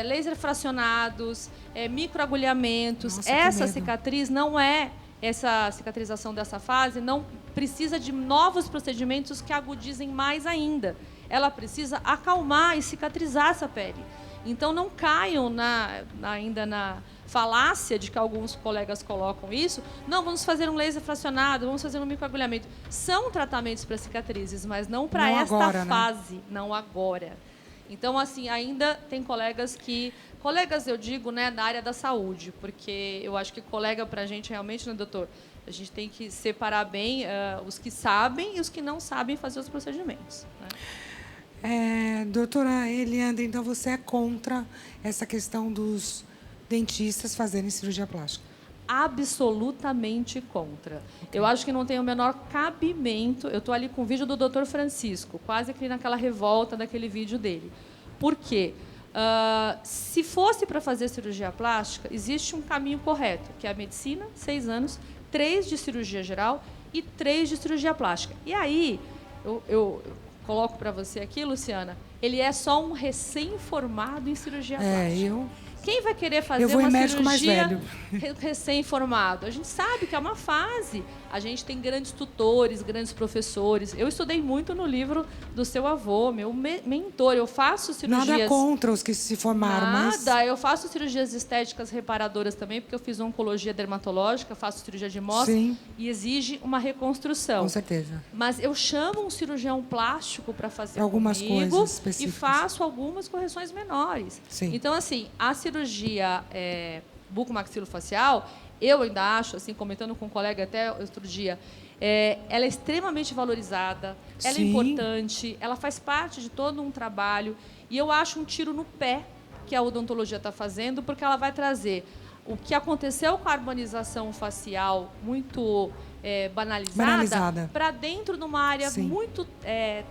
laser fracionados, microagulhamentos. Nossa, que Essa medo. cicatriz não é, essa cicatrização dessa fase não precisa de novos procedimentos que agudizem mais ainda. Ela precisa acalmar e cicatrizar essa pele. Então, não caiam ainda na falácia de que alguns colegas colocam isso. Não, vamos fazer um laser fracionado, vamos fazer um microagulhamento. São tratamentos para cicatrizes, mas não para Não esta agora, né? fase, não agora. Então, assim, ainda tem colegas que... Colegas, eu digo, né, na área da saúde, porque eu acho que colega para a gente realmente, né, doutor? A gente tem que separar bem os que sabem e os que não sabem fazer os procedimentos, né? Doutora Eliandra, então você é contra essa questão dos dentistas fazerem cirurgia plástica? Absolutamente contra. Eu acho que não tem o menor cabimento. Eu estou ali com o vídeo do Dr. Francisco, quase que naquela revolta daquele vídeo dele. Por quê? Se fosse para fazer cirurgia plástica, existe um caminho correto, que é a medicina, 6 anos, 3 de cirurgia geral e 3 de cirurgia plástica. E aí, eu coloco para você aqui, Luciana, ele é só um recém-formado em cirurgia plástica. Quem vai querer fazer eu vou uma em médico mais cirurgia velho. recém-formado? A gente sabe que é uma fase. A gente tem grandes tutores, grandes professores. Eu estudei muito no livro do seu avô, meu mentor. Eu faço cirurgias... Nada contra os que se formaram, mas... Nada. Eu faço cirurgias estéticas reparadoras também, porque eu fiz oncologia dermatológica, faço cirurgia de mostra. Sim. E exige uma reconstrução. Com certeza. Mas eu chamo um cirurgião plástico para fazer algumas comigo coisas específicas. e faço algumas correções menores. Sim. Então, assim, a cirurgia bucomaxilofacial, eu ainda acho, assim, comentando com um colega até outro dia, ela é extremamente valorizada, ela é Sim. importante, ela faz parte de todo um trabalho, e eu acho um tiro no pé que a odontologia está fazendo, porque ela vai trazer o que aconteceu com a harmonização facial muito banalizada para dentro de uma área Sim. muito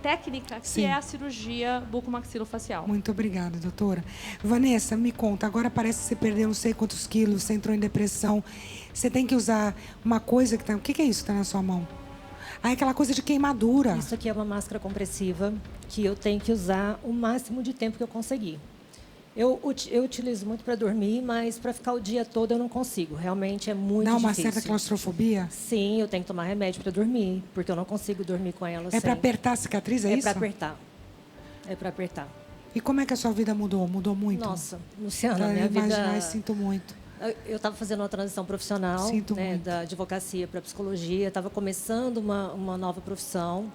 técnica, que Sim. é a cirurgia bucomaxilofacial. Muito obrigada, doutora. Vanessa, me conta, agora parece que você perdeu não sei quantos quilos, você entrou em depressão. Você tem que usar uma coisa que está... O que é isso que está na sua mão? Ah, é aquela coisa de queimadura. Isso aqui é uma máscara compressiva que eu tenho que usar o máximo de tempo que eu conseguir. Eu utilizo muito para dormir, mas para ficar o dia todo eu não consigo. Realmente é muito Dá uma difícil. certa claustrofobia? Sim, eu tenho que tomar remédio para dormir, porque eu não consigo dormir com ela É para apertar a cicatriz, é isso? para apertar. É para apertar. E como é que a sua vida mudou? Mudou muito? Nossa, Luciana, Pra minha imaginar, vida... sinto muito. Eu estava fazendo uma transição profissional, Sinto né, muito. da advocacia para a psicologia, estava começando uma nova profissão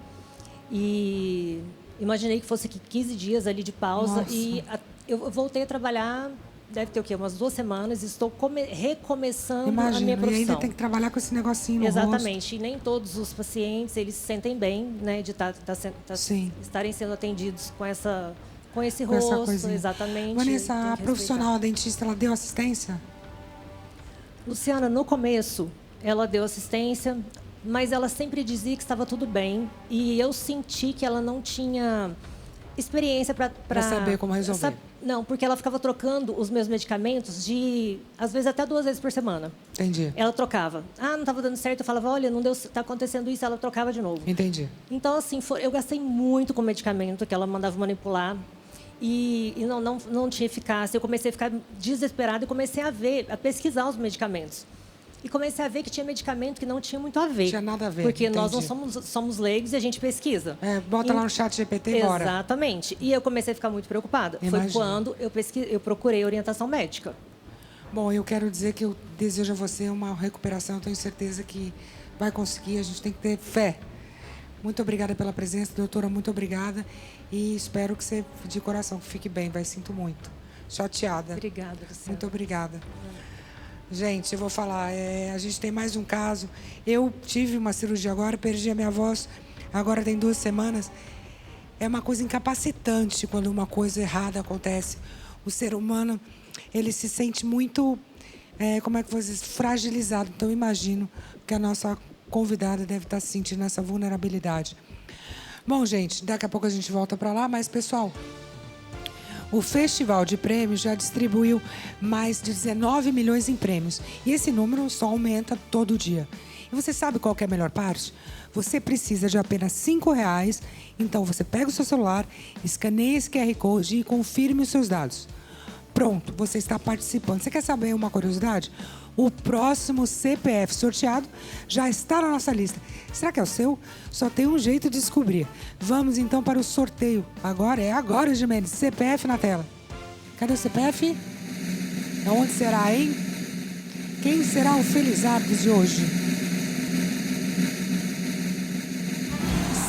e imaginei que fosse 15 dias ali de pausa. Nossa. E eu voltei a trabalhar, deve ter o quê? Umas 2 semanas, e estou recomeçando a minha Imagino, profissão. e ainda tem que trabalhar com esse negocinho no rosto. Exatamente, e nem todos os pacientes eles se sentem bem, né, de Sim. estarem sendo atendidos com esse Com essa rosto, coisinha. exatamente. Vanessa, tem a que profissional, a dentista, ela deu assistência? Luciana, no começo, ela deu assistência, mas ela sempre dizia que estava tudo bem. E eu senti que ela não tinha experiência para saber como resolver. Não, porque ela ficava trocando os meus medicamentos às vezes, até 2 vezes por semana. Entendi. Ela trocava. Não estava dando certo. Eu falava, olha, não deu, está acontecendo isso. Ela trocava de novo. Entendi. Então, assim, eu gastei muito com medicamento que ela mandava manipular. e não tinha eficácia. Eu comecei a ficar desesperada e comecei a pesquisar os medicamentos. E comecei a ver que tinha medicamento que não tinha muito a ver. Tinha nada a ver, Porque nós não entendi. somos leigos e a gente pesquisa. Bota lá no chat GPT e bora. Exatamente. E eu comecei a ficar muito preocupada. Imagino. Foi quando eu procurei orientação médica. Bom, eu quero dizer que eu desejo a você uma recuperação. Eu tenho certeza que vai conseguir. A gente tem que ter fé. Muito obrigada pela presença, doutora. Muito obrigada. E espero que você, de coração, fique bem. Sinto muito. Chateada. Obrigada, Luciana. Muito obrigada. Gente, eu vou falar. A gente tem mais um caso. Eu tive uma cirurgia agora, perdi a minha voz. Agora tem 2 semanas. É uma coisa incapacitante quando uma coisa errada acontece. O ser humano, ele se sente muito, como é que você diz, fragilizado. Então, eu imagino que a nossa convidada deve estar se sentindo essa vulnerabilidade. Bom, gente, daqui a pouco a gente volta para lá, mas, pessoal, o Festival de Prêmios já distribuiu mais de 19 milhões em prêmios. E esse número só aumenta todo dia. E você sabe qual que é a melhor parte? Você precisa de apenas R$5. Então, você pega o seu celular, escaneia esse QR Code e confirme os seus dados. Pronto, você está participando. Você quer saber uma curiosidade? O próximo CPF sorteado já está na nossa lista. Será que é o seu? Só tem um jeito de descobrir. Vamos então para o sorteio. Agora, Gimenez. CPF na tela. Cadê o CPF? Onde será, hein? Quem será o Felizardos de hoje?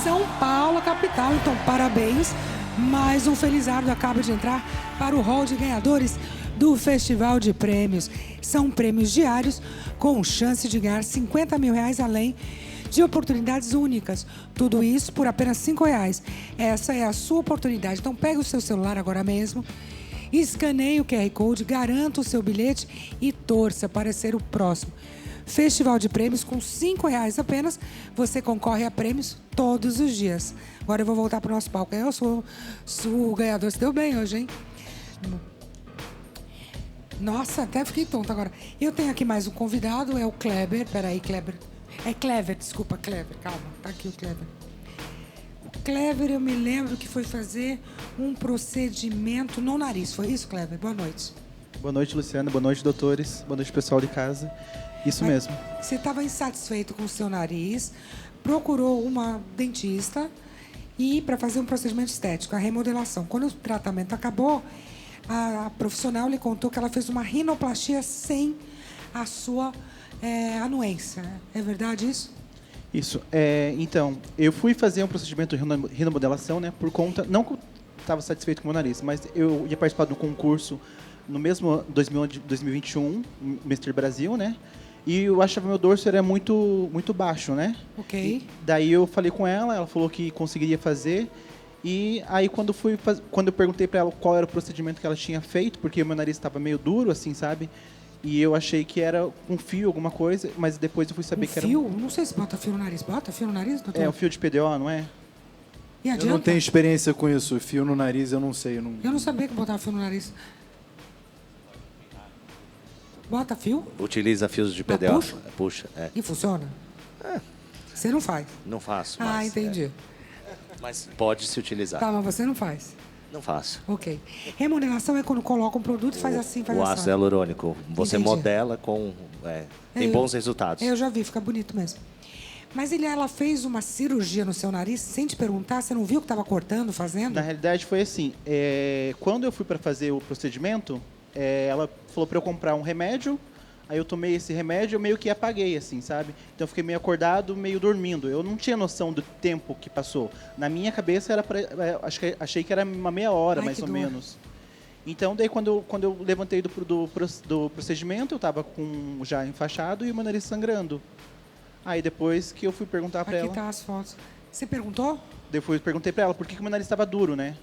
São Paulo, capital. Então, parabéns. Mais um Felizardo acaba de entrar para o hall de ganhadores do Festival de Prêmios. São prêmios diários com chance de ganhar R$50 mil, além de oportunidades únicas. Tudo isso por apenas R$5. Essa é a sua oportunidade. Então, pegue o seu celular agora mesmo, escaneie o QR Code, garanta o seu bilhete e torça para ser o próximo. Festival de Prêmios com R$5 apenas. Você concorre a prêmios todos os dias. Agora eu vou voltar para o nosso palco. Eu sou o ganhador. Você deu bem hoje, hein? Nossa, até fiquei tonta agora. Eu tenho aqui mais um convidado, é o Kleber. Peraí, Kleber. É Clever, desculpa, Kleber. Calma, tá aqui o Kleber. O Kleber, eu me lembro que foi fazer um procedimento no nariz. Foi isso, Kleber? Boa noite. Boa noite, Luciana. Boa noite, doutores. Boa noite, pessoal de casa. Isso mesmo. Você estava insatisfeito com o seu nariz, procurou uma dentista e para fazer um procedimento estético, a remodelação. Quando o tratamento acabou, a profissional lhe contou que ela fez uma rinoplastia sem a sua anuência. É verdade isso? Isso. Então, eu fui fazer um procedimento de remodelação, né, por conta... Não que eu estava satisfeito com o meu nariz, mas eu ia participar do concurso no mesmo 2021, Mr. Brasil, né? E eu achava que meu dorso era muito, muito baixo, né? Ok. E daí eu falei com ela falou que conseguiria fazer. E aí quando eu perguntei para ela qual era o procedimento que ela tinha feito, porque o meu nariz estava meio duro, assim, sabe? E eu achei que era um fio, alguma coisa, mas depois eu fui saber que era... Fio? Não sei se bota fio no nariz. Bota fio no nariz, doutor? É um fio de PDO, não é? E Eu adianta? não tenho experiência com isso. Fio no nariz, eu não sei. Eu não sabia que botava fio no nariz. Bota fio Utiliza fios de Ah, PDO. puxa? Puxa, e funciona? Você não faz? Não faço, Ah, mas... entendi. Mas pode se utilizar. Tá, mas você não faz. Não faço. Ok. Remodelação é quando coloca um produto e faz assim, faz O assim. ácido hialurônico, você Entendi. modela com... tem bons resultados. Eu já vi, fica bonito mesmo. Mas ela fez uma cirurgia no seu nariz sem te perguntar? Você não viu que estava cortando, fazendo? Na realidade foi assim, quando eu fui para fazer o procedimento, ela falou para eu comprar um remédio, aí eu tomei esse remédio, eu meio que apaguei, assim, sabe? Então eu fiquei meio acordado, meio dormindo. Eu não tinha noção do tempo que passou. Na minha cabeça era achei que era uma meia hora, Ai, mais que ou dor. menos. Então daí quando eu levantei do procedimento, eu estava já enfaixado e o meu nariz sangrando. Aí depois que eu fui perguntar para Aqui ela, tá as fotos. Você perguntou? depois perguntei para ela por que o meu nariz estava duro, né?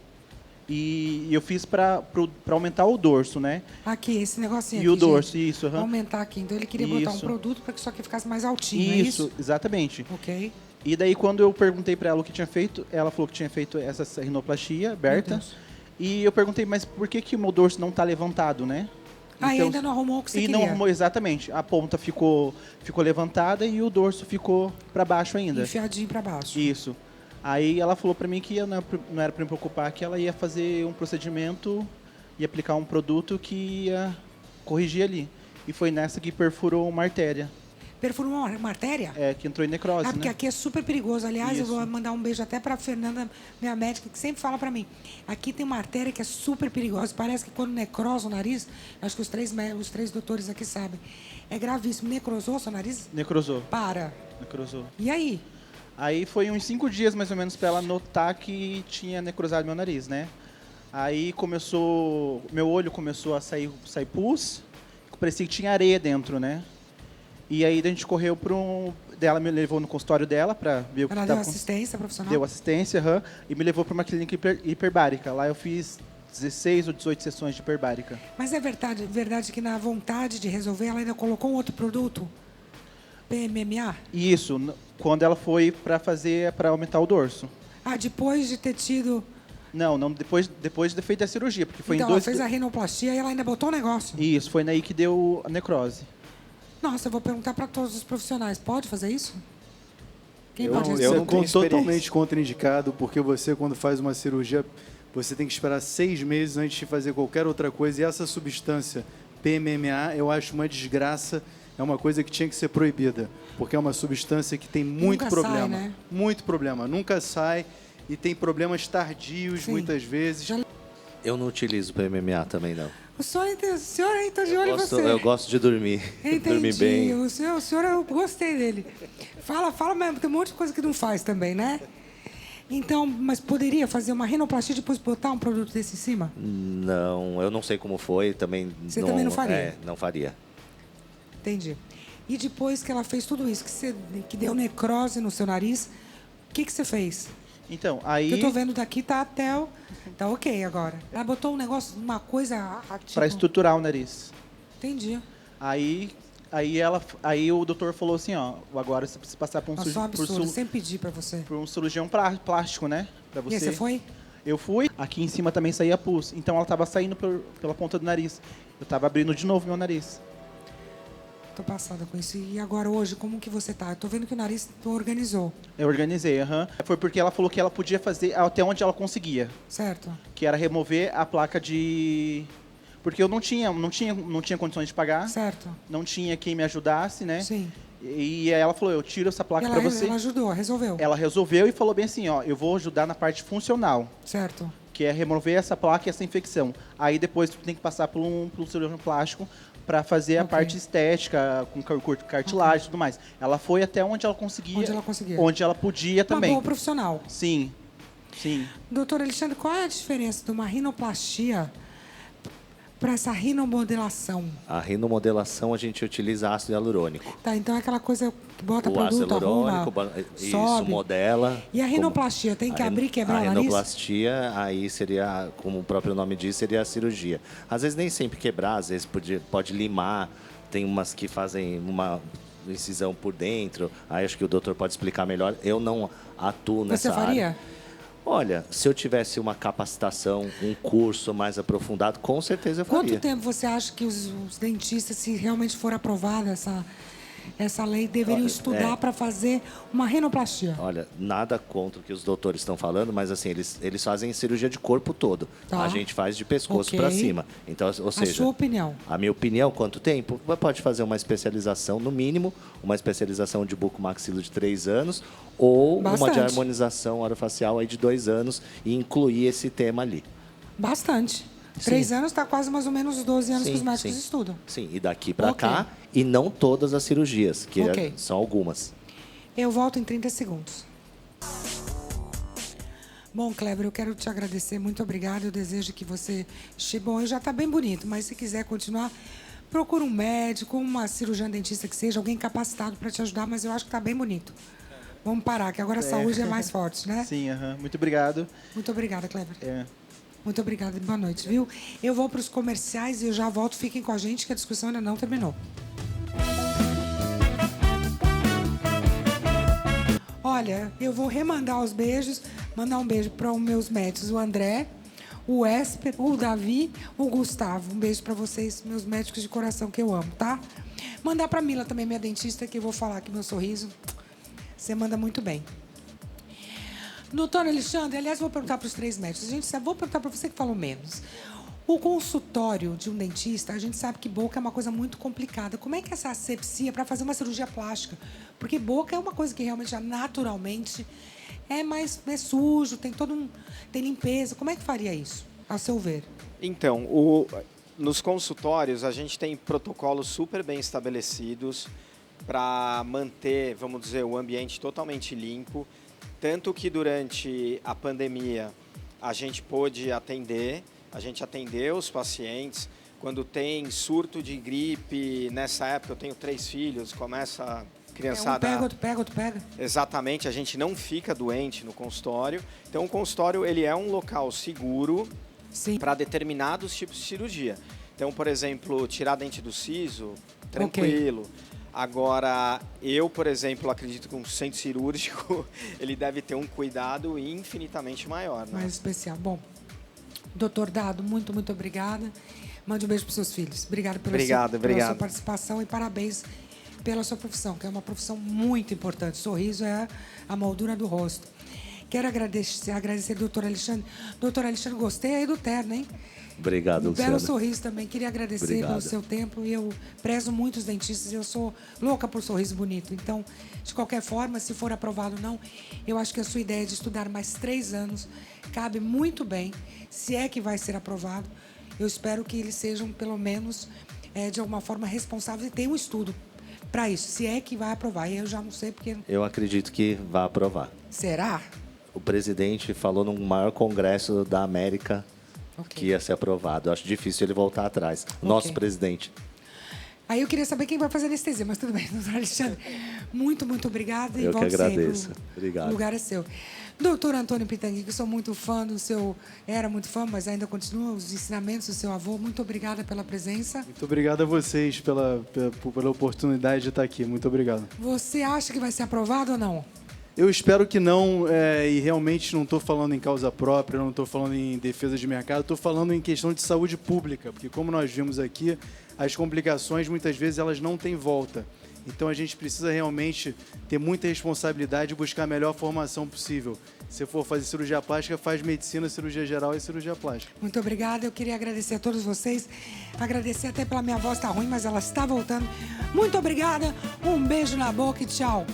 E eu fiz para aumentar o dorso, né? Aqui, esse negocinho E aqui, o dorso, gente. isso, aham. Aumentar aqui. Então ele queria botar um Isso. produto para que isso aqui ficasse mais altinho, é isso? Exatamente. Ok. E daí quando eu perguntei para ela o que tinha feito, ela falou que tinha feito essa rinoplastia aberta. Deus. E eu perguntei, mas por que o meu dorso não está levantado, né? Ah, e Então, ainda não arrumou o que você e queria. não arrumou exatamente. A ponta ficou levantada e o dorso ficou para baixo ainda. Enfiadinho para baixo. Isso. Aí ela falou para mim que não era para me preocupar, que ela ia fazer um procedimento e aplicar um produto que ia corrigir ali. E foi nessa que perfurou uma artéria. Perfurou uma artéria? Que entrou em necrose, Porque né? aqui é super perigoso. Aliás, eu Isso. vou mandar um beijo até para a Fernanda, minha médica, que sempre fala para mim. Aqui tem uma artéria que é super perigosa. Parece que quando necrosa o nariz, acho que os três doutores aqui sabem, é gravíssimo. Necrosou seu nariz? Necrosou. Necrosou. E aí? Aí foi uns 5 dias, mais ou menos, para ela notar que tinha necrosado meu nariz, né? Aí meu olho começou a sair pus, parecia que tinha areia dentro, né? E aí a gente correu ela me levou no consultório dela para ver o que Ela estava deu assistência profissional? Deu assistência, e me levou para uma clínica hiperbárica. Lá eu fiz 16 ou 18 sessões de hiperbárica. Mas é verdade que na vontade de resolver, ela ainda colocou um outro produto? PMMA? Isso, quando ela foi para aumentar o dorso. Ah, depois de ter tido... Não, depois de ter feito a cirurgia, porque foi então, em dois... ela fez a rinoplastia e ela ainda botou o negócio? Isso, foi daí que deu a necrose. Nossa, eu vou perguntar para todos os profissionais. Pode fazer isso? Quem Eu pode não, fazer eu isso? não tenho totalmente contraindicado, porque você, quando faz uma cirurgia, você tem que esperar 6 meses antes de fazer qualquer outra coisa. E essa substância, PMMA, eu acho uma desgraça. É uma coisa que tinha que ser proibida, porque é uma substância que tem muito Nunca problema. sai, né? Muito problema. Nunca sai e tem problemas tardios, Sim. muitas vezes. Eu não utilizo PMMA também, não. O senhor está de olho em você. Eu gosto de dormir. Entendi. Dormir bem. O senhor, eu gostei dele. Fala mesmo, tem um monte de coisa que não faz também, né? Então, mas poderia fazer uma rinoplastia e depois botar um produto desse em cima? Não, eu não sei como foi. Você também não faria? Não faria. Entendi. E depois que ela fez tudo isso, que deu necrose no seu nariz, o que você fez? Então, aí... Eu tô vendo daqui, tá ok agora. Ela botou um negócio, uma coisa... Tipo... Para estruturar o nariz. Entendi. Aí o doutor falou assim, ó, agora você precisa passar por um Nossa, absurdo, sempre pedi para você. por um cirurgião plástico, né? Pra você. E aí, você foi? Eu fui. Aqui em cima também saía pus. Então ela estava saindo pela ponta do nariz. Eu estava abrindo de novo meu nariz. Tô passada com isso. E agora, hoje, como que você tá? Eu tô vendo que o nariz organizou. Eu organizei, Foi porque ela falou que ela podia fazer até onde ela conseguia. Certo. Que era remover a placa de... Porque eu não tinha condições de pagar. Certo. Não tinha quem me ajudasse, né? Sim. E aí ela falou, eu tiro essa placa Ela, para você. ela ajudou, resolveu. Ela resolveu e falou bem assim, ó, eu vou ajudar na parte funcional. Certo. Que é remover essa placa e essa infecção. Aí depois tu tem que passar por um cirurgião plástico para fazer a parte estética, com cartilagem e tudo mais. Ela foi até onde ela conseguia. Onde ela conseguia. Onde ela podia também. Uma boa profissional. Sim. Sim. Doutor Alexandre, qual é a diferença de uma rinoplastia para essa rinomodelação? A rinomodelação a gente utiliza ácido hialurônico. Tá, então é aquela coisa que bota O ácido produto, arruma, hialurônico, isso, sobe. modela. E a rinoplastia, tem que abrir e quebrar o A nariz? rinoplastia, aí seria, como o próprio nome diz, seria a cirurgia. Às vezes nem sempre quebrar, às vezes pode limar. Tem umas que fazem uma incisão por dentro. Aí acho que o doutor pode explicar melhor. Eu não atuo nessa Você faria? área. Olha, se eu tivesse uma capacitação, um curso mais aprofundado, com certeza eu faria. Quanto tempo você acha que os dentistas, se realmente for aprovada essa lei, deveriam estudar para fazer uma rinoplastia? Olha, nada contra o que os doutores estão falando, mas assim, eles fazem cirurgia de corpo todo. Tá. A gente faz de pescoço Ok. para cima. Então, ou seja, A sua opinião? a minha opinião, quanto tempo? Pode fazer uma especialização, no mínimo, uma especialização de bucomaxilo de 3 anos, ou uma de Bastante. harmonização orofacial aí de 2 anos e incluir esse tema ali. Bastante. 3 anos está quase mais ou menos os 12 anos que os médicos estudam. Sim, e daqui para Ok. cá, e não todas as cirurgias, que Ok. são algumas. Eu volto em 30 segundos. Bom, Kleber, eu quero te agradecer. Muito obrigada. Eu desejo que você... Bom, já está bem bonito, mas se quiser continuar, procura um médico, uma cirurgiã dentista que seja, alguém capacitado para te ajudar, mas eu acho que está bem bonito. Vamos parar, que agora a saúde é mais forte, né? Sim, muito obrigado. Muito obrigada, Kleber. É. Muito obrigada. Boa noite, viu? Eu vou para os comerciais e eu já volto. Fiquem com a gente, que a discussão ainda não terminou. Olha, eu vou remandar os beijos, mandar um beijo para os meus médicos, o André, o Esper, o Davi, o Gustavo. Um beijo para vocês, meus médicos de coração que eu amo, tá? Mandar para a Mila também, minha dentista, que eu vou falar que meu sorriso, você manda muito bem. Doutor Alexandre, aliás, vou perguntar para os 3 médicos. Vou perguntar para você que falou menos. O consultório de um dentista, a gente sabe que boca é uma coisa muito complicada. Como é que é essa asepsia para fazer uma cirurgia plástica? Porque boca é uma coisa que realmente já naturalmente é sujo, tem limpeza. Como é que faria isso, ao seu ver? Então, nos consultórios, a gente tem protocolos super bem estabelecidos para manter, vamos dizer, o ambiente totalmente limpo. Tanto que durante a pandemia a gente atendeu os pacientes. Quando tem surto de gripe, nessa época eu tenho 3 filhos, começa a criançada... outro pega. Exatamente, a gente não fica doente no consultório. Então o consultório ele é um local seguro para determinados tipos de cirurgia. Então, por exemplo, tirar dente do siso, tranquilo. Okay. Agora, eu, por exemplo, acredito que um centro cirúrgico, ele deve ter um cuidado infinitamente maior. Né? Mais especial. Bom, doutor Dado, muito, muito obrigada. Mande um beijo para os seus filhos. Obrigado pela sua participação e parabéns pela sua profissão, que é uma profissão muito importante. Sorriso é a moldura do rosto. Quero agradecer ao doutor Alexandre. Doutor Alexandre, gostei aí do terno, hein? Obrigado, Luciana. Belo sorriso também. Queria agradecer pelo seu tempo. Eu prezo muito os dentistas. Eu sou louca por sorriso bonito. Então, de qualquer forma, se for aprovado ou não, eu acho que a sua ideia de estudar mais 3 anos cabe muito bem. Se é que vai ser aprovado, eu espero que eles sejam, pelo menos, de alguma forma, responsáveis e tenham um estudo para isso. Se é que vai aprovar. E eu já não sei porque... Eu acredito que vai aprovar. Será? O presidente falou no maior congresso da América que ia ser aprovado. Eu acho difícil ele voltar atrás. Nosso presidente. Aí eu queria saber quem vai fazer anestesia, mas tudo bem, doutor Alexandre. Muito, muito obrigada. Eu que agradeço. Obrigado. O lugar é seu. Doutor Antônio Pitangui, que sou muito fã do seu... Era muito fã, mas ainda continua os ensinamentos do seu avô. Muito obrigada pela presença. Muito obrigado a vocês pela oportunidade de estar aqui. Muito obrigado. Você acha que vai ser aprovado ou não? Eu espero que não, e realmente não estou falando em causa própria, não estou falando em defesa de mercado, estou falando em questão de saúde pública, porque como nós vimos aqui, as complicações muitas vezes elas não têm volta. Então a gente precisa realmente ter muita responsabilidade e buscar a melhor formação possível. Se for fazer cirurgia plástica, faz medicina, cirurgia geral e cirurgia plástica. Muito obrigada, eu queria agradecer a todos vocês, agradecer até pela minha voz tá ruim, mas ela está voltando. Muito obrigada, um beijo na boca e tchau.